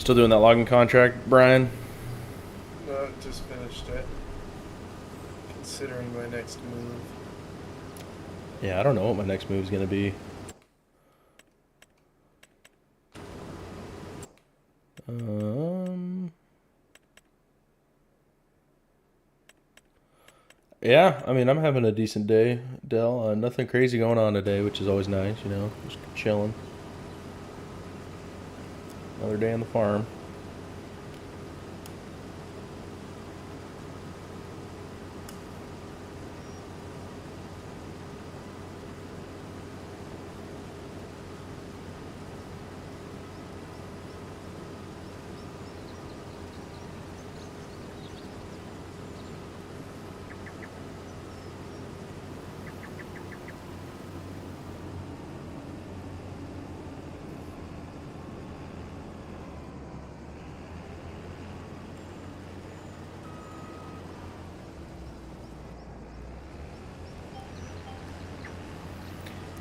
Still doing that logging contract, Brian? No, just finished it. Considering my next move. Yeah, I don't know what my next move is going to be. Yeah, I mean, I'm having a decent day, Dell. Nothing crazy going on today, which is always nice, you know, just chilling. Another day on the farm.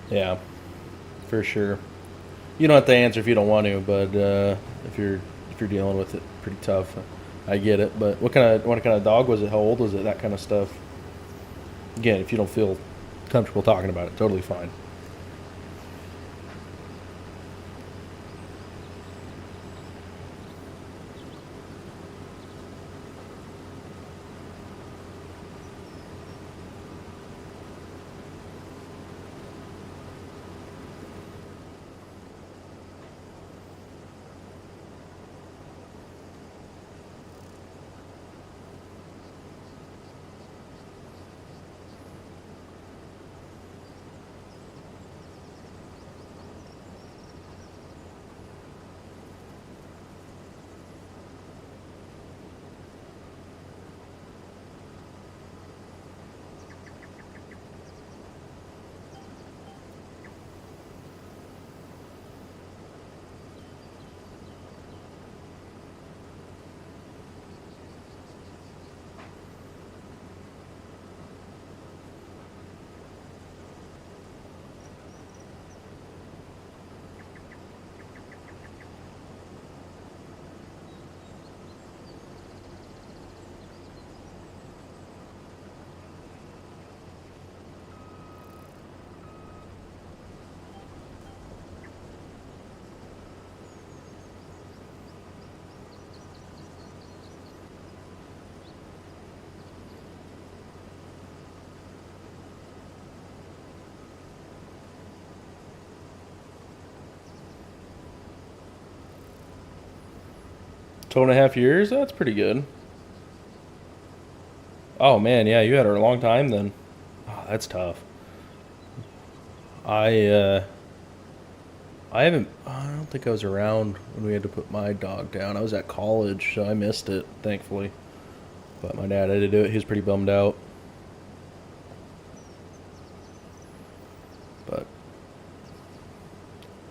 Yeah, for sure. You don't have to answer if you don't want to, but if you're dealing with it, pretty tough. I get it. But what kind of dog was it? How old was it? That kind of stuff. Again, if you don't feel comfortable talking about it, totally fine. Two and a half years? That's pretty good. Oh man, yeah, you had her a long time then. Oh, that's tough. I I haven't. I don't think I was around when we had to put my dog down. I was at college, so I missed it, thankfully. But my dad had to do it. He was pretty bummed out. But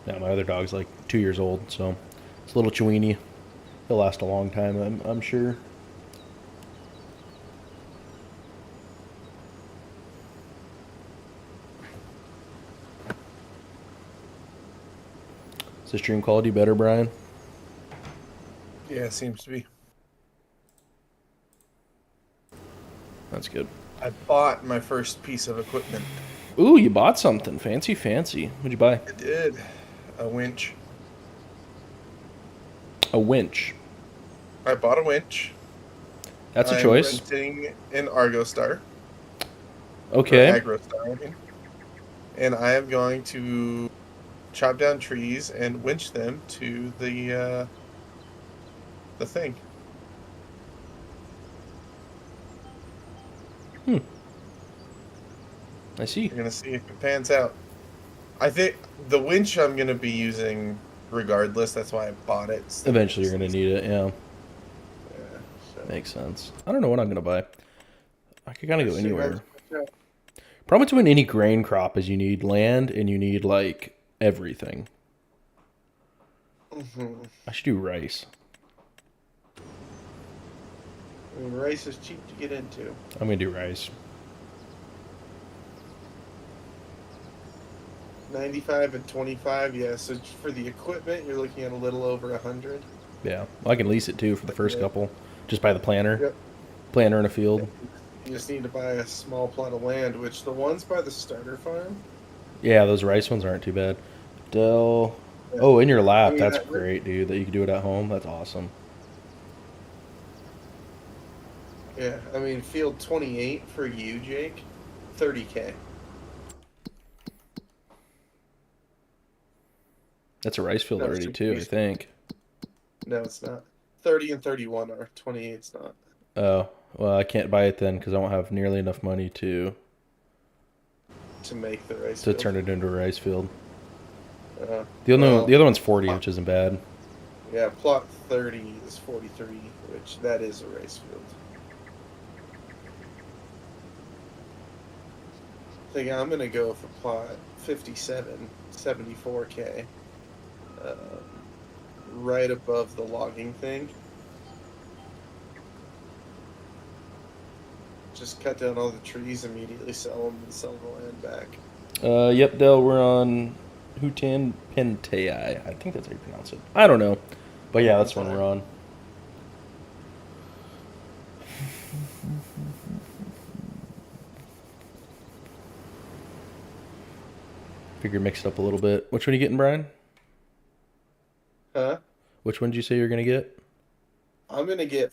now my other dog's like 2 years old, so it's a little Chiweenie. He'll last a long time, I'm sure. Is the stream quality better, Brian? Yeah, it seems to be. That's good. I bought my first piece of equipment. Ooh, you bought something. Fancy, fancy. What'd you buy? I did. A winch. A winch. I bought a winch. That's a I'm choice. renting an Argostar. Okay. Or Agrostar, I mean. And I am going to chop down trees and winch them to the thing. I see. We're gonna see if it pans out. I think the winch I'm gonna be using regardless. That's why I bought it. Eventually you're going to need it, yeah. Yeah, so. Makes sense. I don't know what I'm going to buy. I could kind of go See anywhere. how- Problem with doing any grain crop is you need land and you need, like, everything. Mhm. I should do rice. I mean, rice is cheap to get into. I'm going to do rice. 95 and 25, yeah. So for the equipment, you're looking at a little over 100. Yeah, well, I can lease it too for the first Yeah. couple. Just buy the planter, Yep. planter in a field. You just need to buy a small plot of land, which the ones by the starter farm. Yeah, those rice ones aren't too bad. Dell. Yeah. Oh, in your I lap. mean, That's great, dude. That you can do it at home. That's awesome. yeah. I mean, field 28 for you, Jake, 30K. That's a rice field No, already too, I think. no, it's not. 30 and 31 are 28's not. Oh, well, I can't buy it then because I won't have nearly enough money To make the rice to field. turn it into a rice field. Well, The other one's 40, which isn't bad. yeah, plot 30 is 43, which that is a rice field. I think I'm gonna go for plot 57, 74K, right above the logging thing. Just cut down all the trees, immediately sell them, and sell the land back. Yep, Dell, we're on Hutan Pentei. I think that's how you pronounce it. I don't know. But yeah, that's one we're on. Figure mix it up a little bit. Which one are you getting, Brian? Huh? Which one did you say you're going to get? I'm gonna get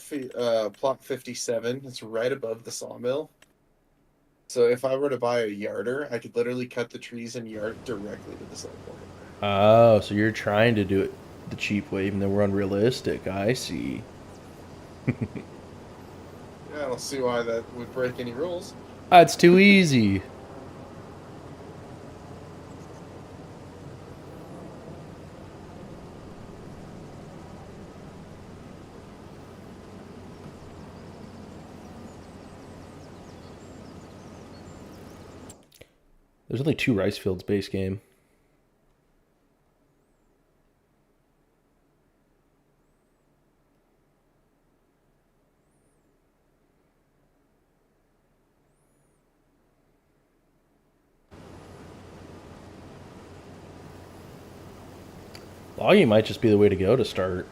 plot 57. It's right above the sawmill. So if I were to buy a yarder, I could literally cut the trees and yard directly to the sawmill. Oh, so you're trying to do it the cheap way, even though we're unrealistic. I see. Yeah, I don't see why that would break any rules. It's too easy. There's only 2 rice fields base game. Logging might just be the way to go to start.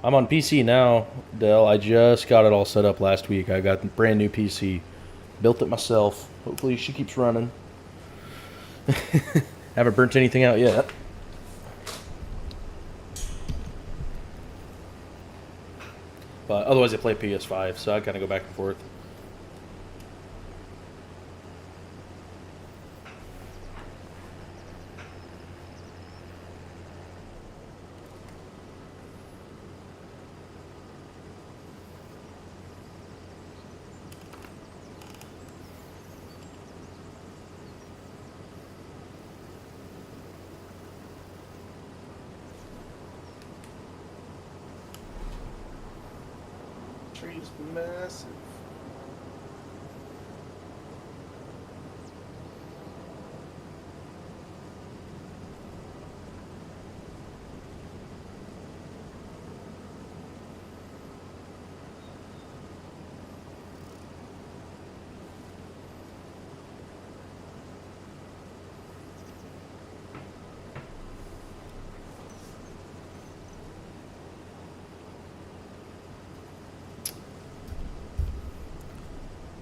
I'm on PC now, Dell. I just got it all set up last week. I got a brand new PC. Built it myself. Hopefully she keeps running. Haven't burnt anything out yet. But otherwise I play PS5, so I kind of go back and forth. Tree's massive.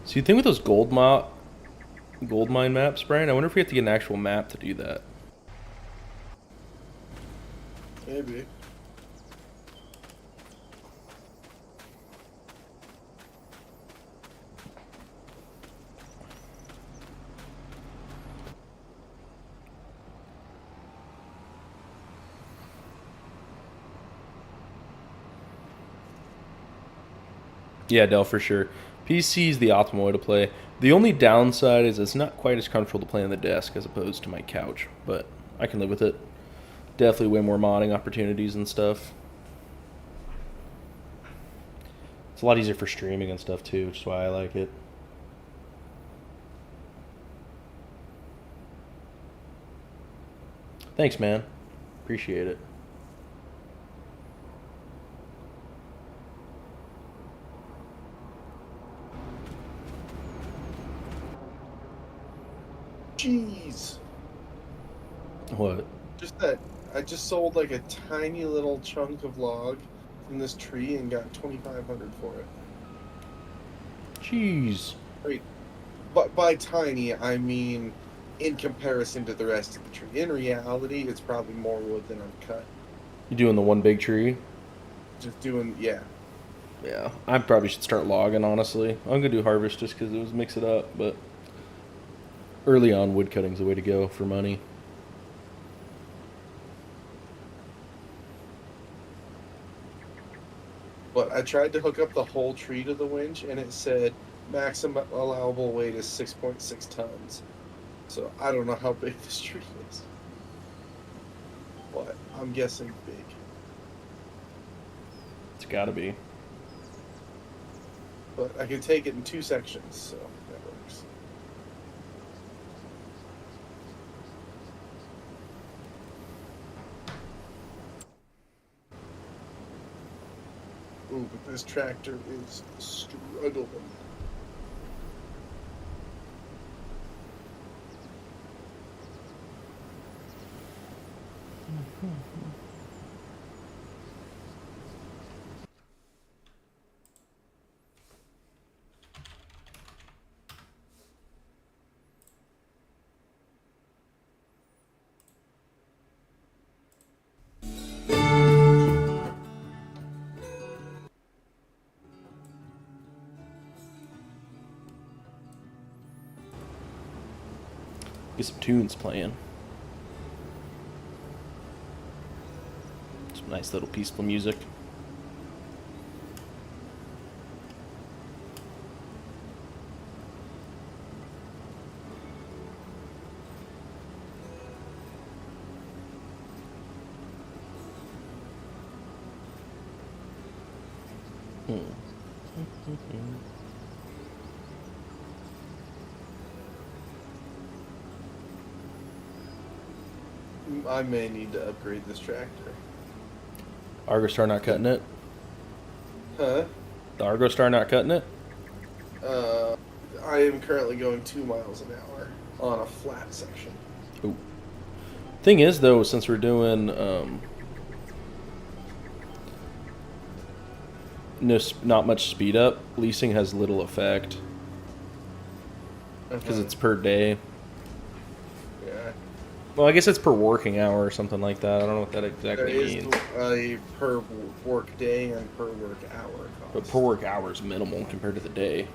So you think with those gold mine maps, Brian? I wonder if we have to get an actual map to do that. Maybe. Yeah, Dell, for sure. PC is the optimal way to play. The only downside is it's not quite as comfortable to play on the desk as opposed to my couch, but I can live with it. Definitely way more modding opportunities and stuff. It's a lot easier for streaming and stuff too, which is why I like it. Thanks, man. Appreciate it. Jeez. What? Just that I just sold like a tiny little chunk of log from this tree and got 2,500 for it. Jeez. Wait, but by tiny I mean in comparison to the rest of the tree. In reality, it's probably more wood than I've cut. You doing the one big tree? Just doing, yeah. Yeah. I probably should start logging, honestly. I'm going to do harvest just because it was mix it up, but early on, wood cutting's the way to go for money. But I tried to hook up the whole tree to the winch, and it said maximum allowable weight is 6.6 tons. So I don't know how big this tree is. But I'm guessing big. It's got to be. But I can take it in 2 sections, so that works. Ooh, but this tractor is struggling. Get some tunes playing. Some nice little peaceful music. I may need to upgrade this tractor. Argostar not cutting it? Huh? The Argostar not cutting it? I am currently going 2 miles an hour on a flat section. Ooh. Thing is, though, since we're doing not much speed up, leasing has little effect because it's per day. Yeah. Well, I guess it's per working hour or something like that. I don't know what that There exactly is means. a per work day and per work hour cost. But per work hour is minimal compared to the day.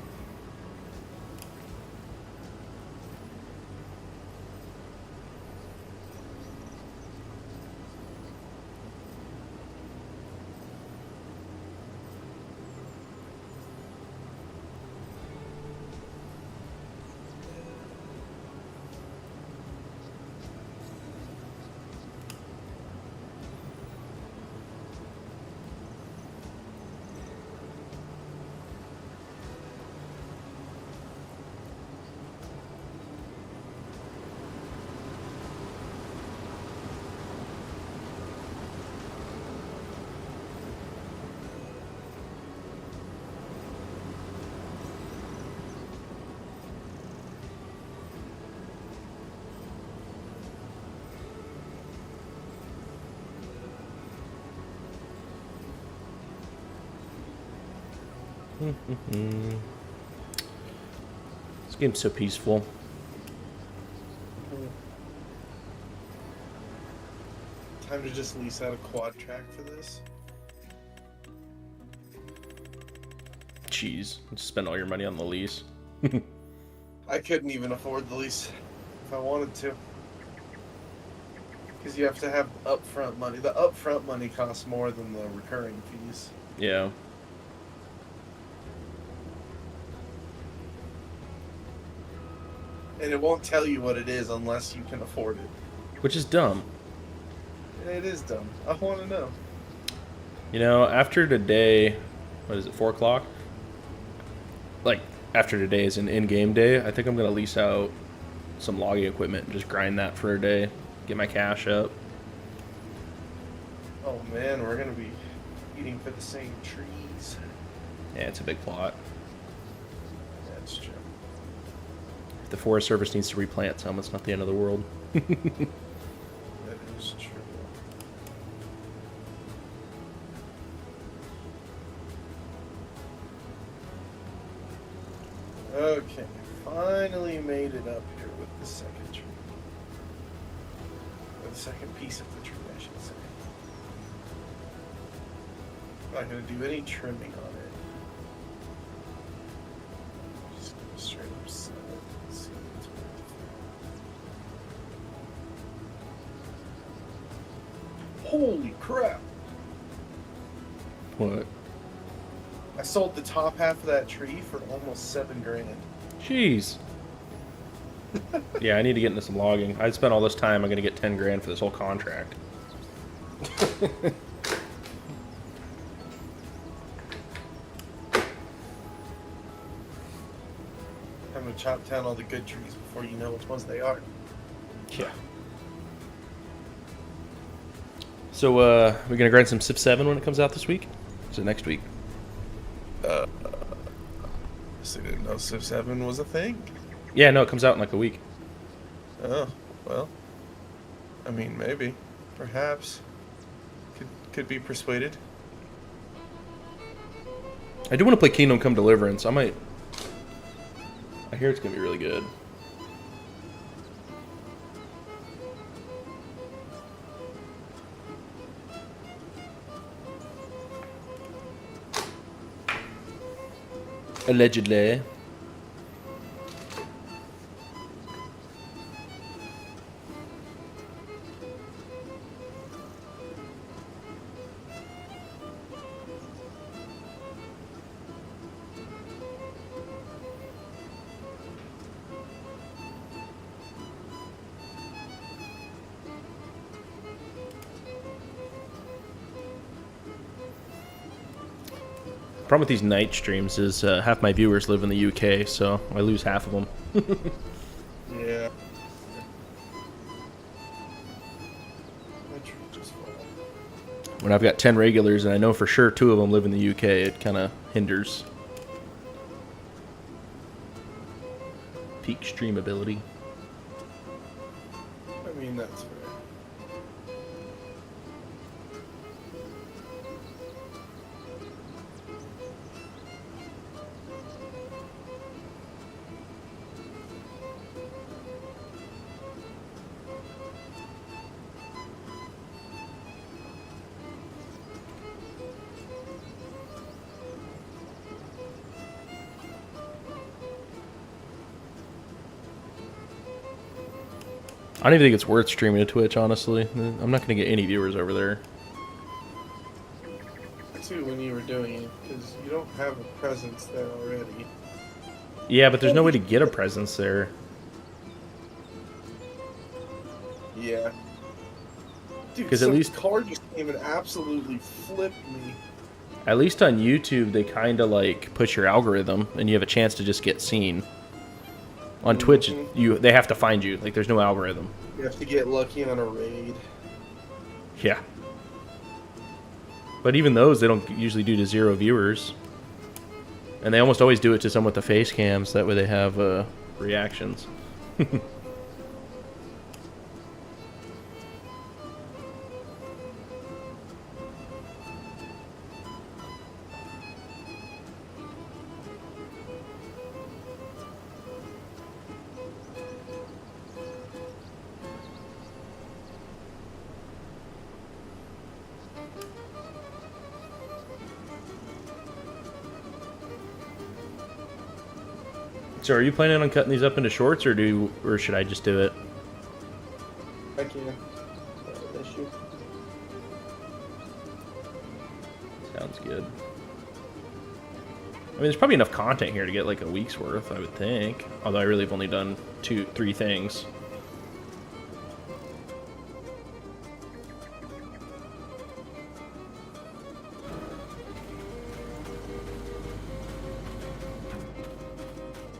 This game's so peaceful. Time to just lease out a quad track for this. Jeez, spend all your money on the lease. I couldn't even afford the lease if I wanted to. Because you have to have upfront money. The upfront money costs more than the recurring fees. Yeah. And it won't tell you what it is unless you can afford it. Which is dumb. It is dumb. I want to know. You know, after today, what is it, 4 o'clock? Like, after today is an in-game day, I think I'm going to lease out some logging equipment and just grind that for a day. Get my cash up. Oh man, we're going to be eating for the same trees. Yeah, it's a big plot. That's true. If the Forest Service needs to replant some, it's not the end of the world. That is true. Okay, finally made it up here with the second tree. Or the second piece of the tree, I should say. Not gonna do any trimming on it. Just gonna straight up sell it and see what it's worth. Holy crap! What? I sold the top half of that tree for almost $7,000. Jeez. Yeah, I need to get into some logging. I spent all this time. I'm gonna get 10 grand for this whole contract. I'm gonna chop down all the good trees before you know which ones they are. Yeah. So, we're gonna grind some Civ 7 when it comes out this week? Or is it next week? So you didn't know Civ 7 was a thing? Yeah, no, it comes out in like a week. Oh, well. I mean, maybe. Perhaps. Could be persuaded. I do want to play Kingdom Come Deliverance. I might. I hear it's gonna be really good. Allegedly. Problem with these night streams is half my viewers live in the UK, so I lose half of them. Yeah. My tree just fell. When I've got 10 regulars and I know for sure 2 of them live in the UK, it kind of hinders peak stream ability. I mean, that's fair. I don't even think it's worth streaming to Twitch, honestly. I'm not going to get any viewers over there. Too, when you were doing it, because you don't have a presence there already. Yeah, but there's no way to get a presence there. Yeah. Dude, 'Cause at some least- car just came and absolutely flipped me. At least on YouTube, they kind of like push your algorithm, and you have a chance to just get seen. On Twitch, they have to find you. Like, there's no algorithm. You have to get lucky on a raid. Yeah. But even those, they don't usually do to 0 viewers. And they almost always do it to someone with the face cams. That way they have reactions. So are you planning on cutting these up into shorts, or should I just do it? I can. Not an issue. Sounds good. I mean, there's probably enough content here to get like a week's worth, I would think. Although I really have only done 3 things.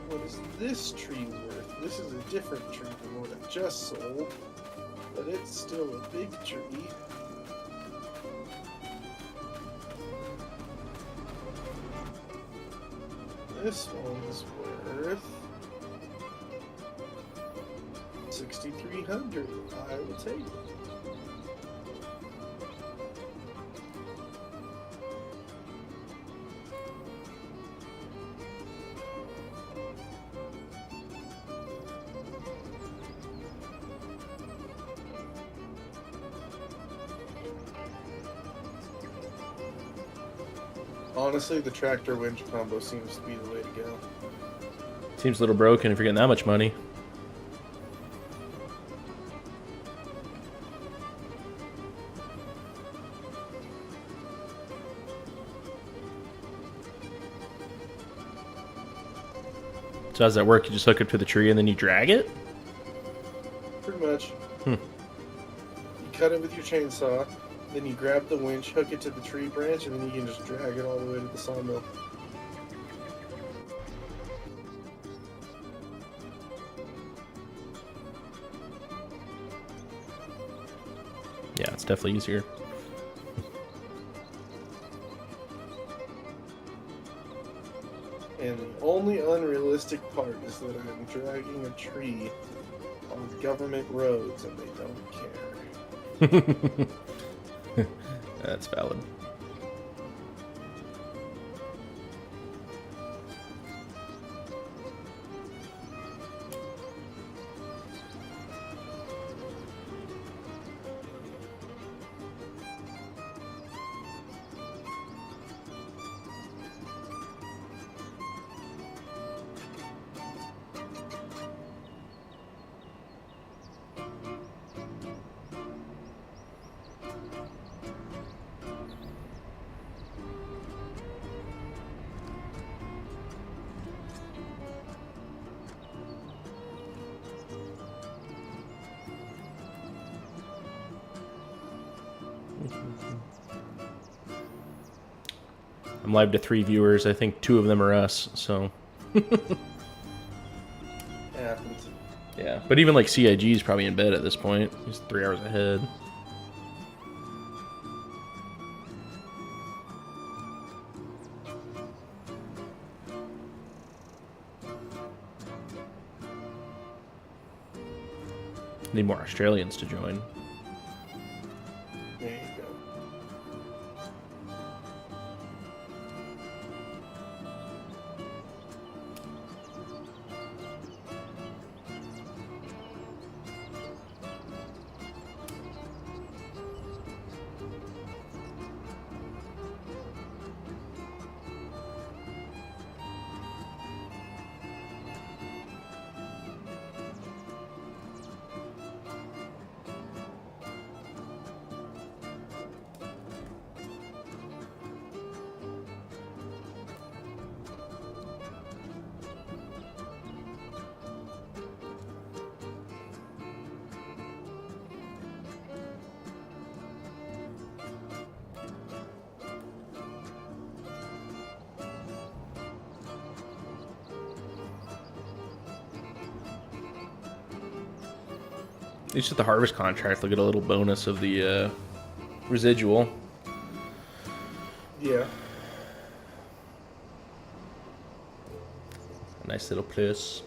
What is this tree worth? This is a different tree than what I just sold, but it's still a big tree. This one's worth $6,300. I will take it. Honestly, the tractor winch combo seems to be the way to go. Seems a little broken if you're getting that much money. So how does that work? You just hook it to the tree and then you drag it? Pretty much. Hmm. You cut it with your chainsaw, then you grab the winch, hook it to the tree branch, and then you can just drag it all the way to the sawmill. Yeah, it's definitely easier. And the only unrealistic part is that I'm dragging a tree on government roads and they don't care. That's valid. I'm live to 3 viewers. I think 2 of them are us, so Happens. yeah. But even like CIG is probably in bed at this point. He's 3 hours ahead. Need more Australians to join. There you go. At least with the harvest contract, they'll get a little bonus of the residual. Yeah. A nice little plus.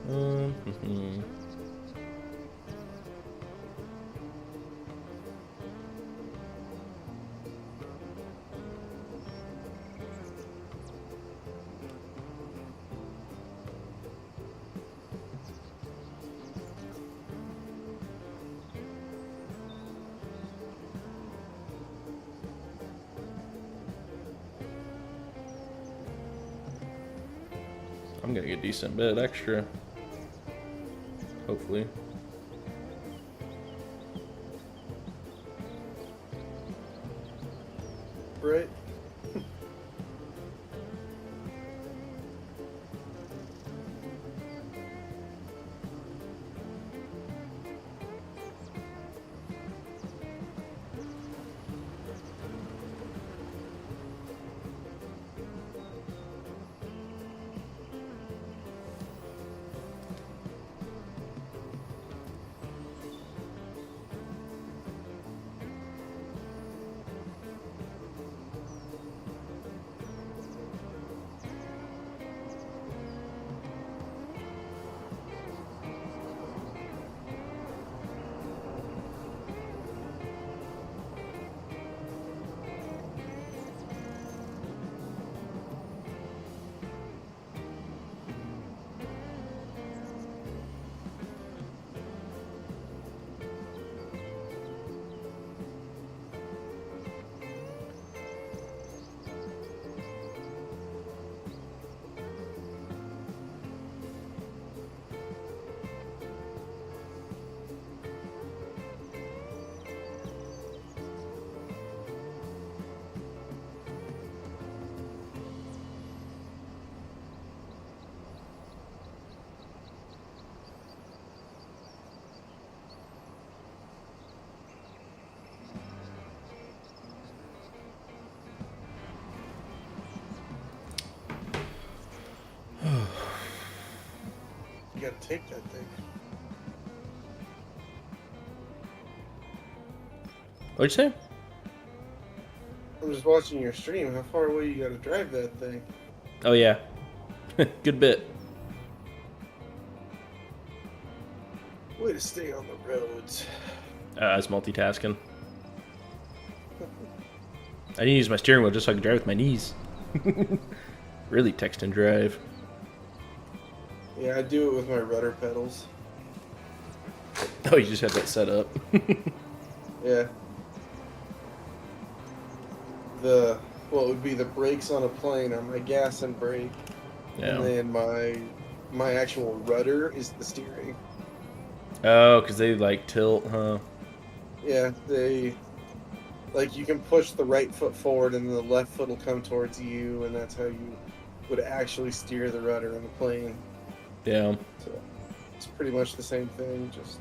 Mm-hmm. I'm gonna get a decent bit extra. Hopefully. Right? You gotta take that thing. What'd you say? I'm just watching your stream. How far away you gotta drive that thing? Oh yeah. Good bit. Way to stay on the roads. I was multitasking. I need to use my steering wheel just so I can drive with my knees. Really text and drive. Yeah, I do it with my rudder pedals. Oh, you just have that set up. Yeah. What would be the brakes on a plane are my gas and brake. Yeah. And then my actual rudder is the steering. Oh, because they like tilt, huh? Yeah, you can push the right foot forward and the left foot will come towards you, and that's how you would actually steer the rudder in the plane. Yeah. So it's pretty much the same thing, just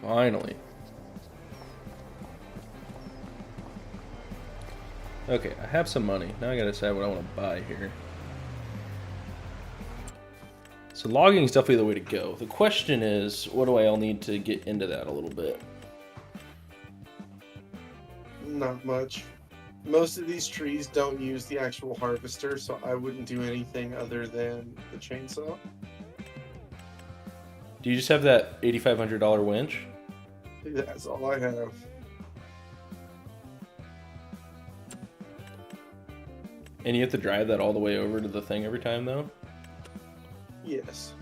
Finally. Okay, I have some money. Now I gotta decide what I want to buy here. So logging is definitely the way to go. The question is, what do I all need to get into that a little bit? not much. Most of these trees don't use the actual harvester, so I wouldn't do anything other than the chainsaw. Do you just have that $8,500 winch? That's all I have. And you have to drive that all the way over to the thing every time, though? Yes.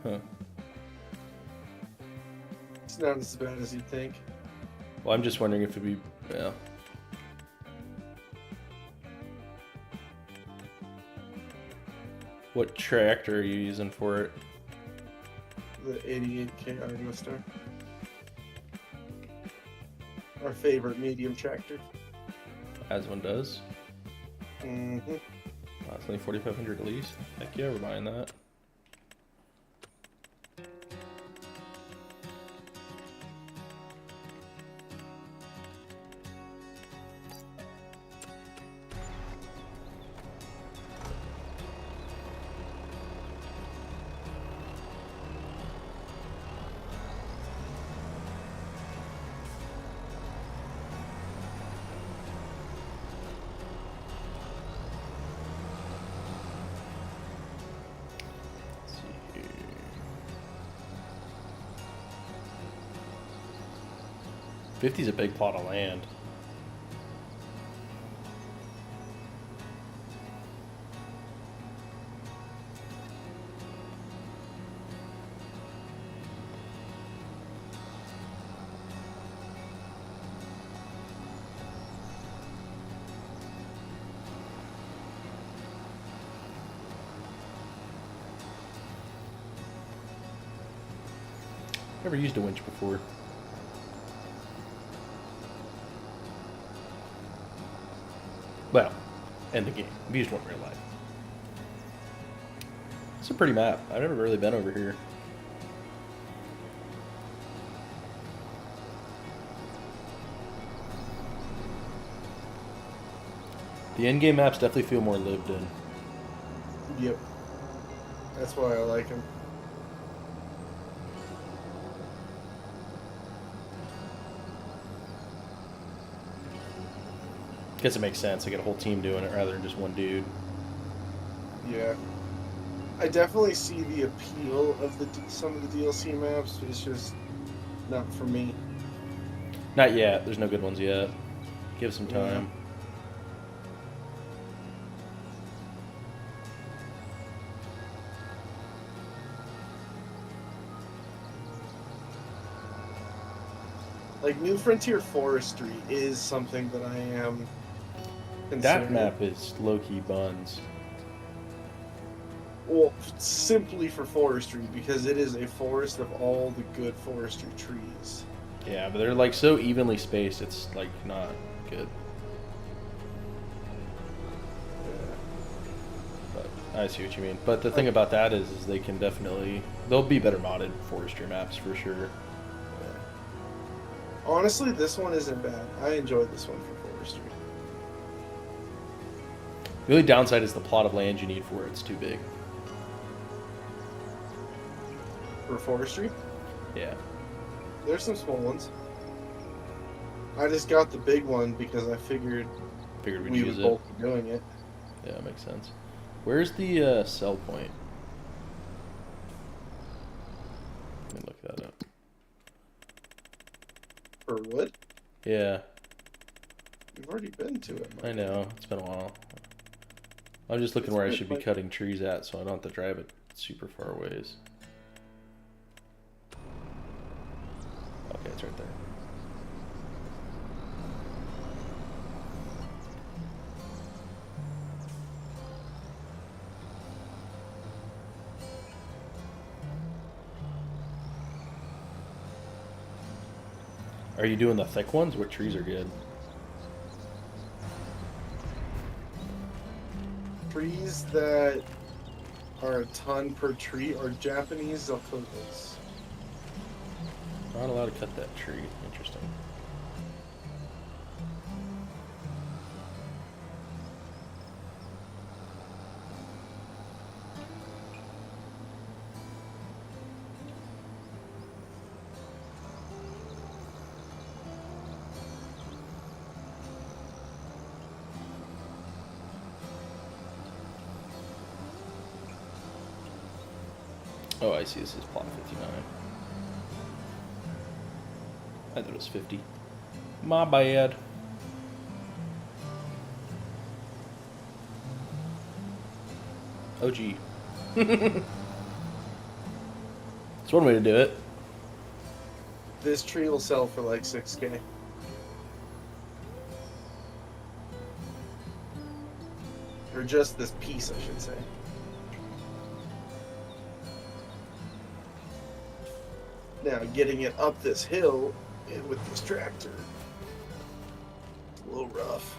Huh. It's not as bad as you'd think. Well, I'm just wondering if it'd be... Yeah. What tractor are you using for it? The 88K Argostar. Our favorite medium tractor. As one does. Mm-hmm. It's only 4,500 at least. Heck yeah, we're buying that. Let's see here. 50's a big plot of land. Never used a winch before. Well, in the game. I've used one in real life. It's a pretty map. I've never really been over here. The in-game maps definitely feel more lived in. Yep. That's why I like them. Guess it makes sense. I get a whole team doing it rather than just one dude. Yeah. I definitely see the appeal of some of the DLC maps. It's just not for me. Not yet. There's no good ones yet. Give some time. Like New Frontier Forestry is something that I am considering. That map is low-key buns. Well, simply for forestry, because it is a forest of all the good forestry trees. Yeah, but they're like so evenly spaced, it's like not good. But I see what you mean. But the thing about that is they can definitely, they'll be better modded forestry maps for sure. Honestly, this one isn't bad. I enjoyed this one for forestry. The only downside is the plot of land you need for it. It's too big. For forestry? Yeah. There's some small ones. I just got the big one because I figured We'd we use would it. both be doing it. Yeah, that makes sense. Where's the sell point? Let me look that up. For wood? Yeah, We've already been to it. I know. It's been a while. I'm just looking It's where I been should be like- cutting trees at so I don't have to drive it super far ways. Okay, it's right there. Are you doing the thick ones? What trees are good? Trees that are a ton per tree are Japanese Zokotas. Not allowed to cut that tree. Interesting. Oh, I see. This is plot 59. I thought it was 50. My bad. Oh, gee. It's one way to do it. This tree will sell for like 6K. Or just this piece, I should say. Now, getting it up this hill with this tractor, it's a little rough.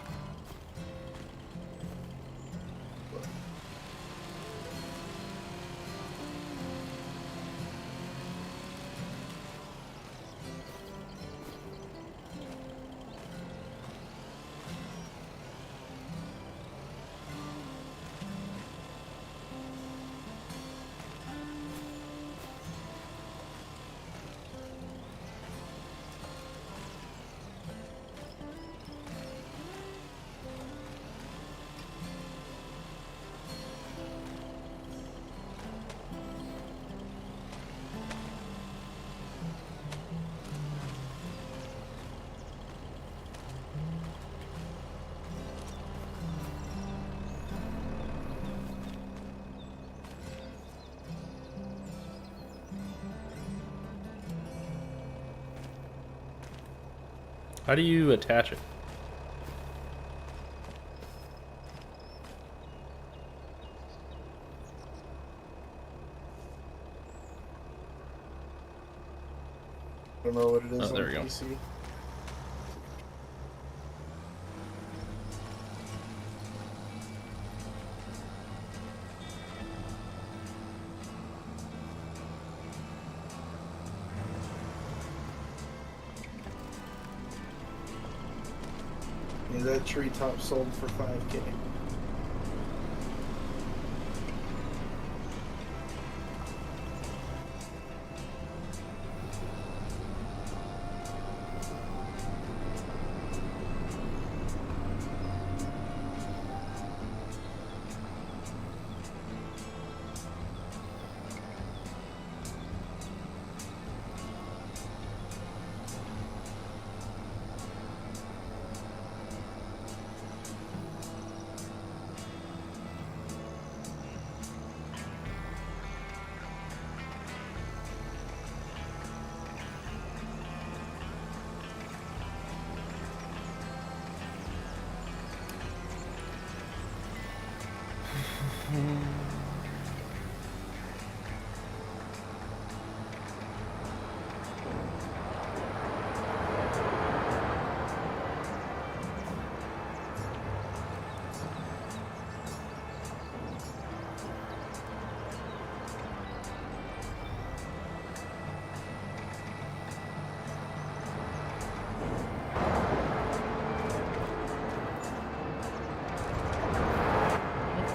How do you attach it? I don't know what it is Oh, there on we go. PC. Yeah, that treetop sold for $5K.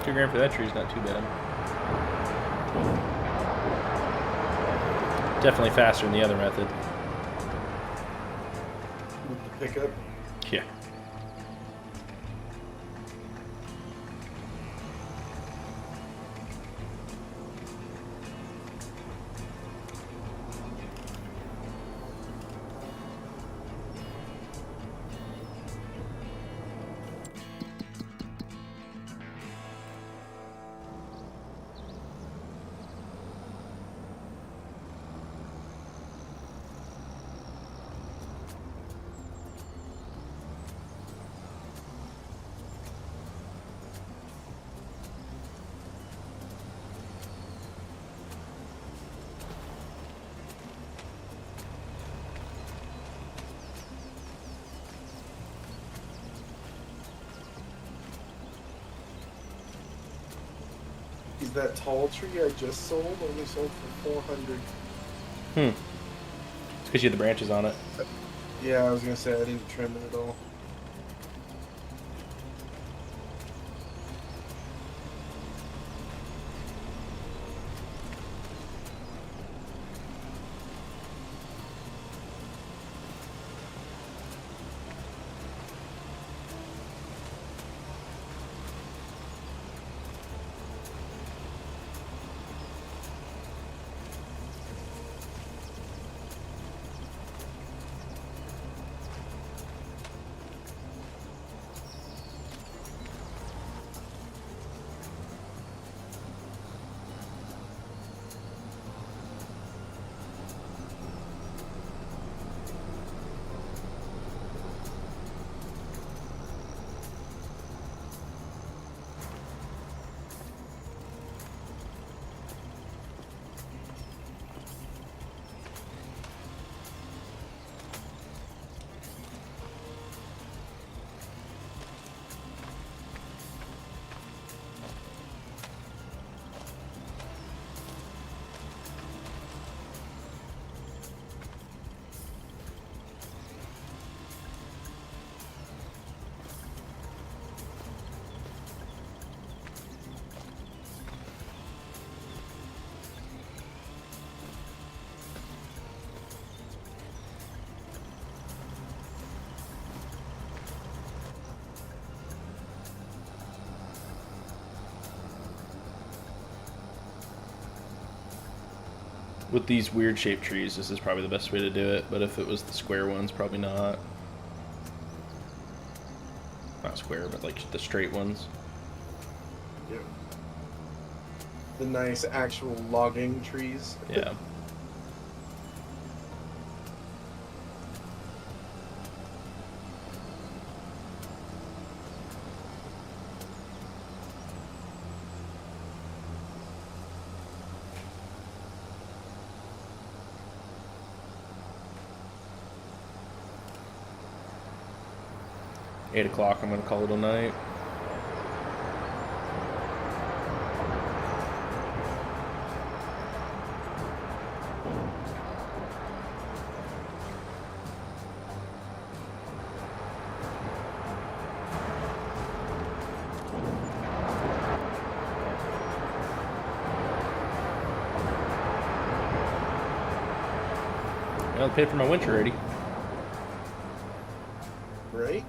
$2,000 for that tree is not too bad. Definitely faster than the other method. With the pickup. Yeah. Is that tall tree I just sold only sold for 400? It's because you had the branches on it. Yeah, I was gonna say I didn't trim it at all. With these weird shaped trees, this is probably the best way to do it. But if it was the square ones, probably not. Not square, but like the straight ones. Yeah. The nice actual logging trees. Yeah. 8 o'clock, I'm going to call it a night. I'll pay for my winter already. Right?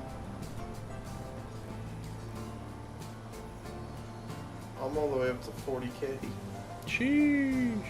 I'm all the way up to 40K. Sheesh.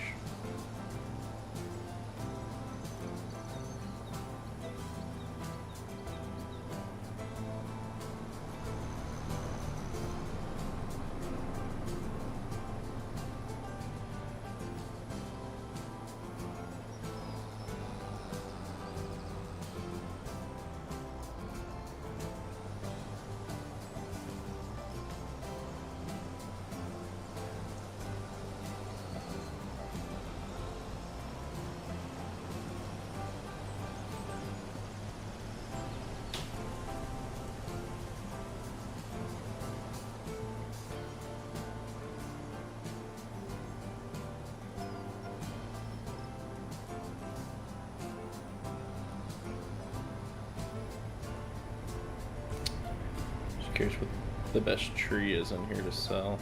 Just curious what the best tree is in here to sell.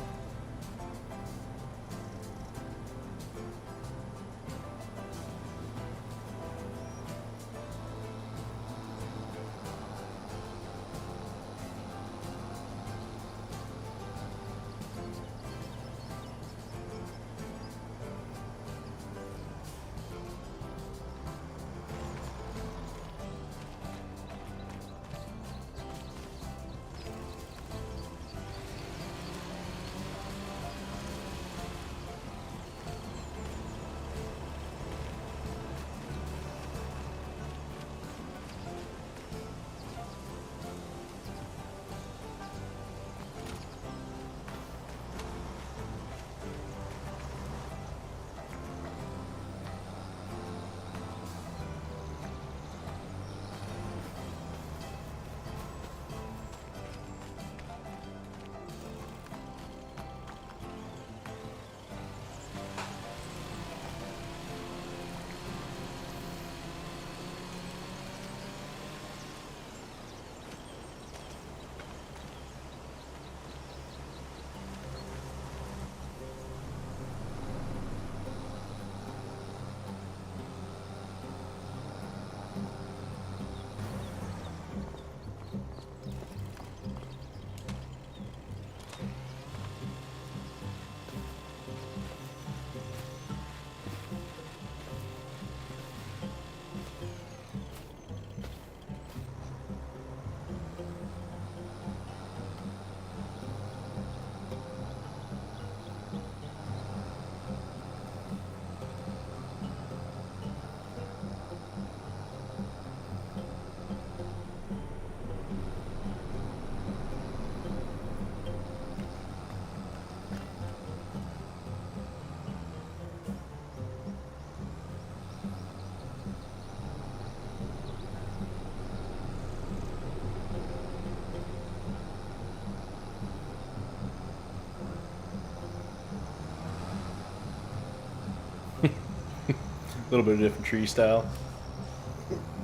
A little bit of different tree style.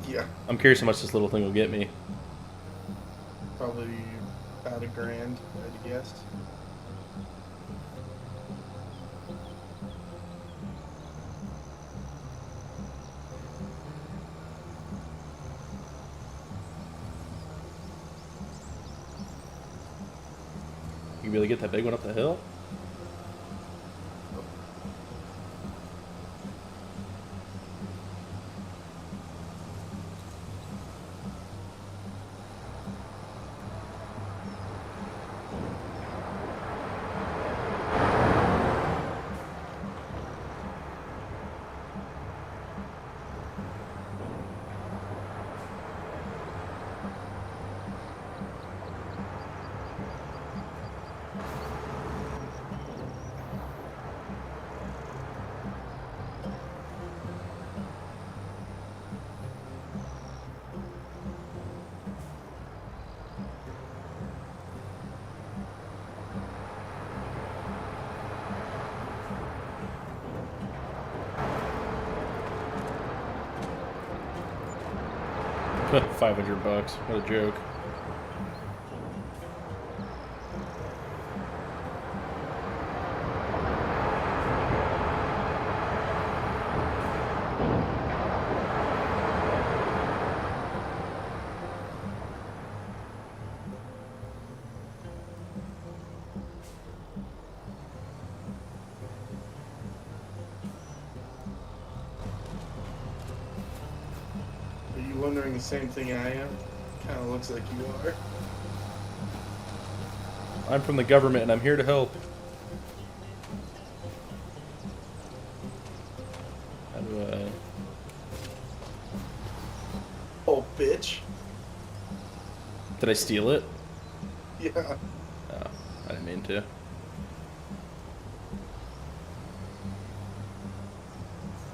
Yeah, I'm curious how much this little thing will get me. probably about $1,000, I'd guess. You really get that big one up the hill? $500. What a joke. Are you wondering the same thing I am? Kind of looks like you are. I'm from the government and I'm here to help. How do I... Oh, bitch. Did I steal it? Yeah. Oh, I didn't mean to.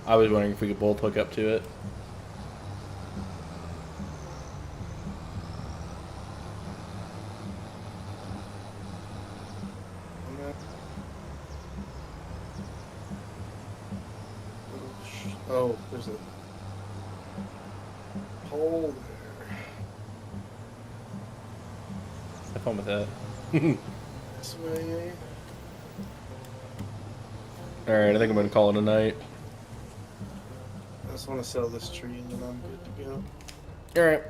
I was wondering if we could both hook up to it. Oh, there's a hole there. Have fun with that. This way. Alright, I think I'm gonna call it a night. I just want to sell this tree and then I'm good to go. Alright.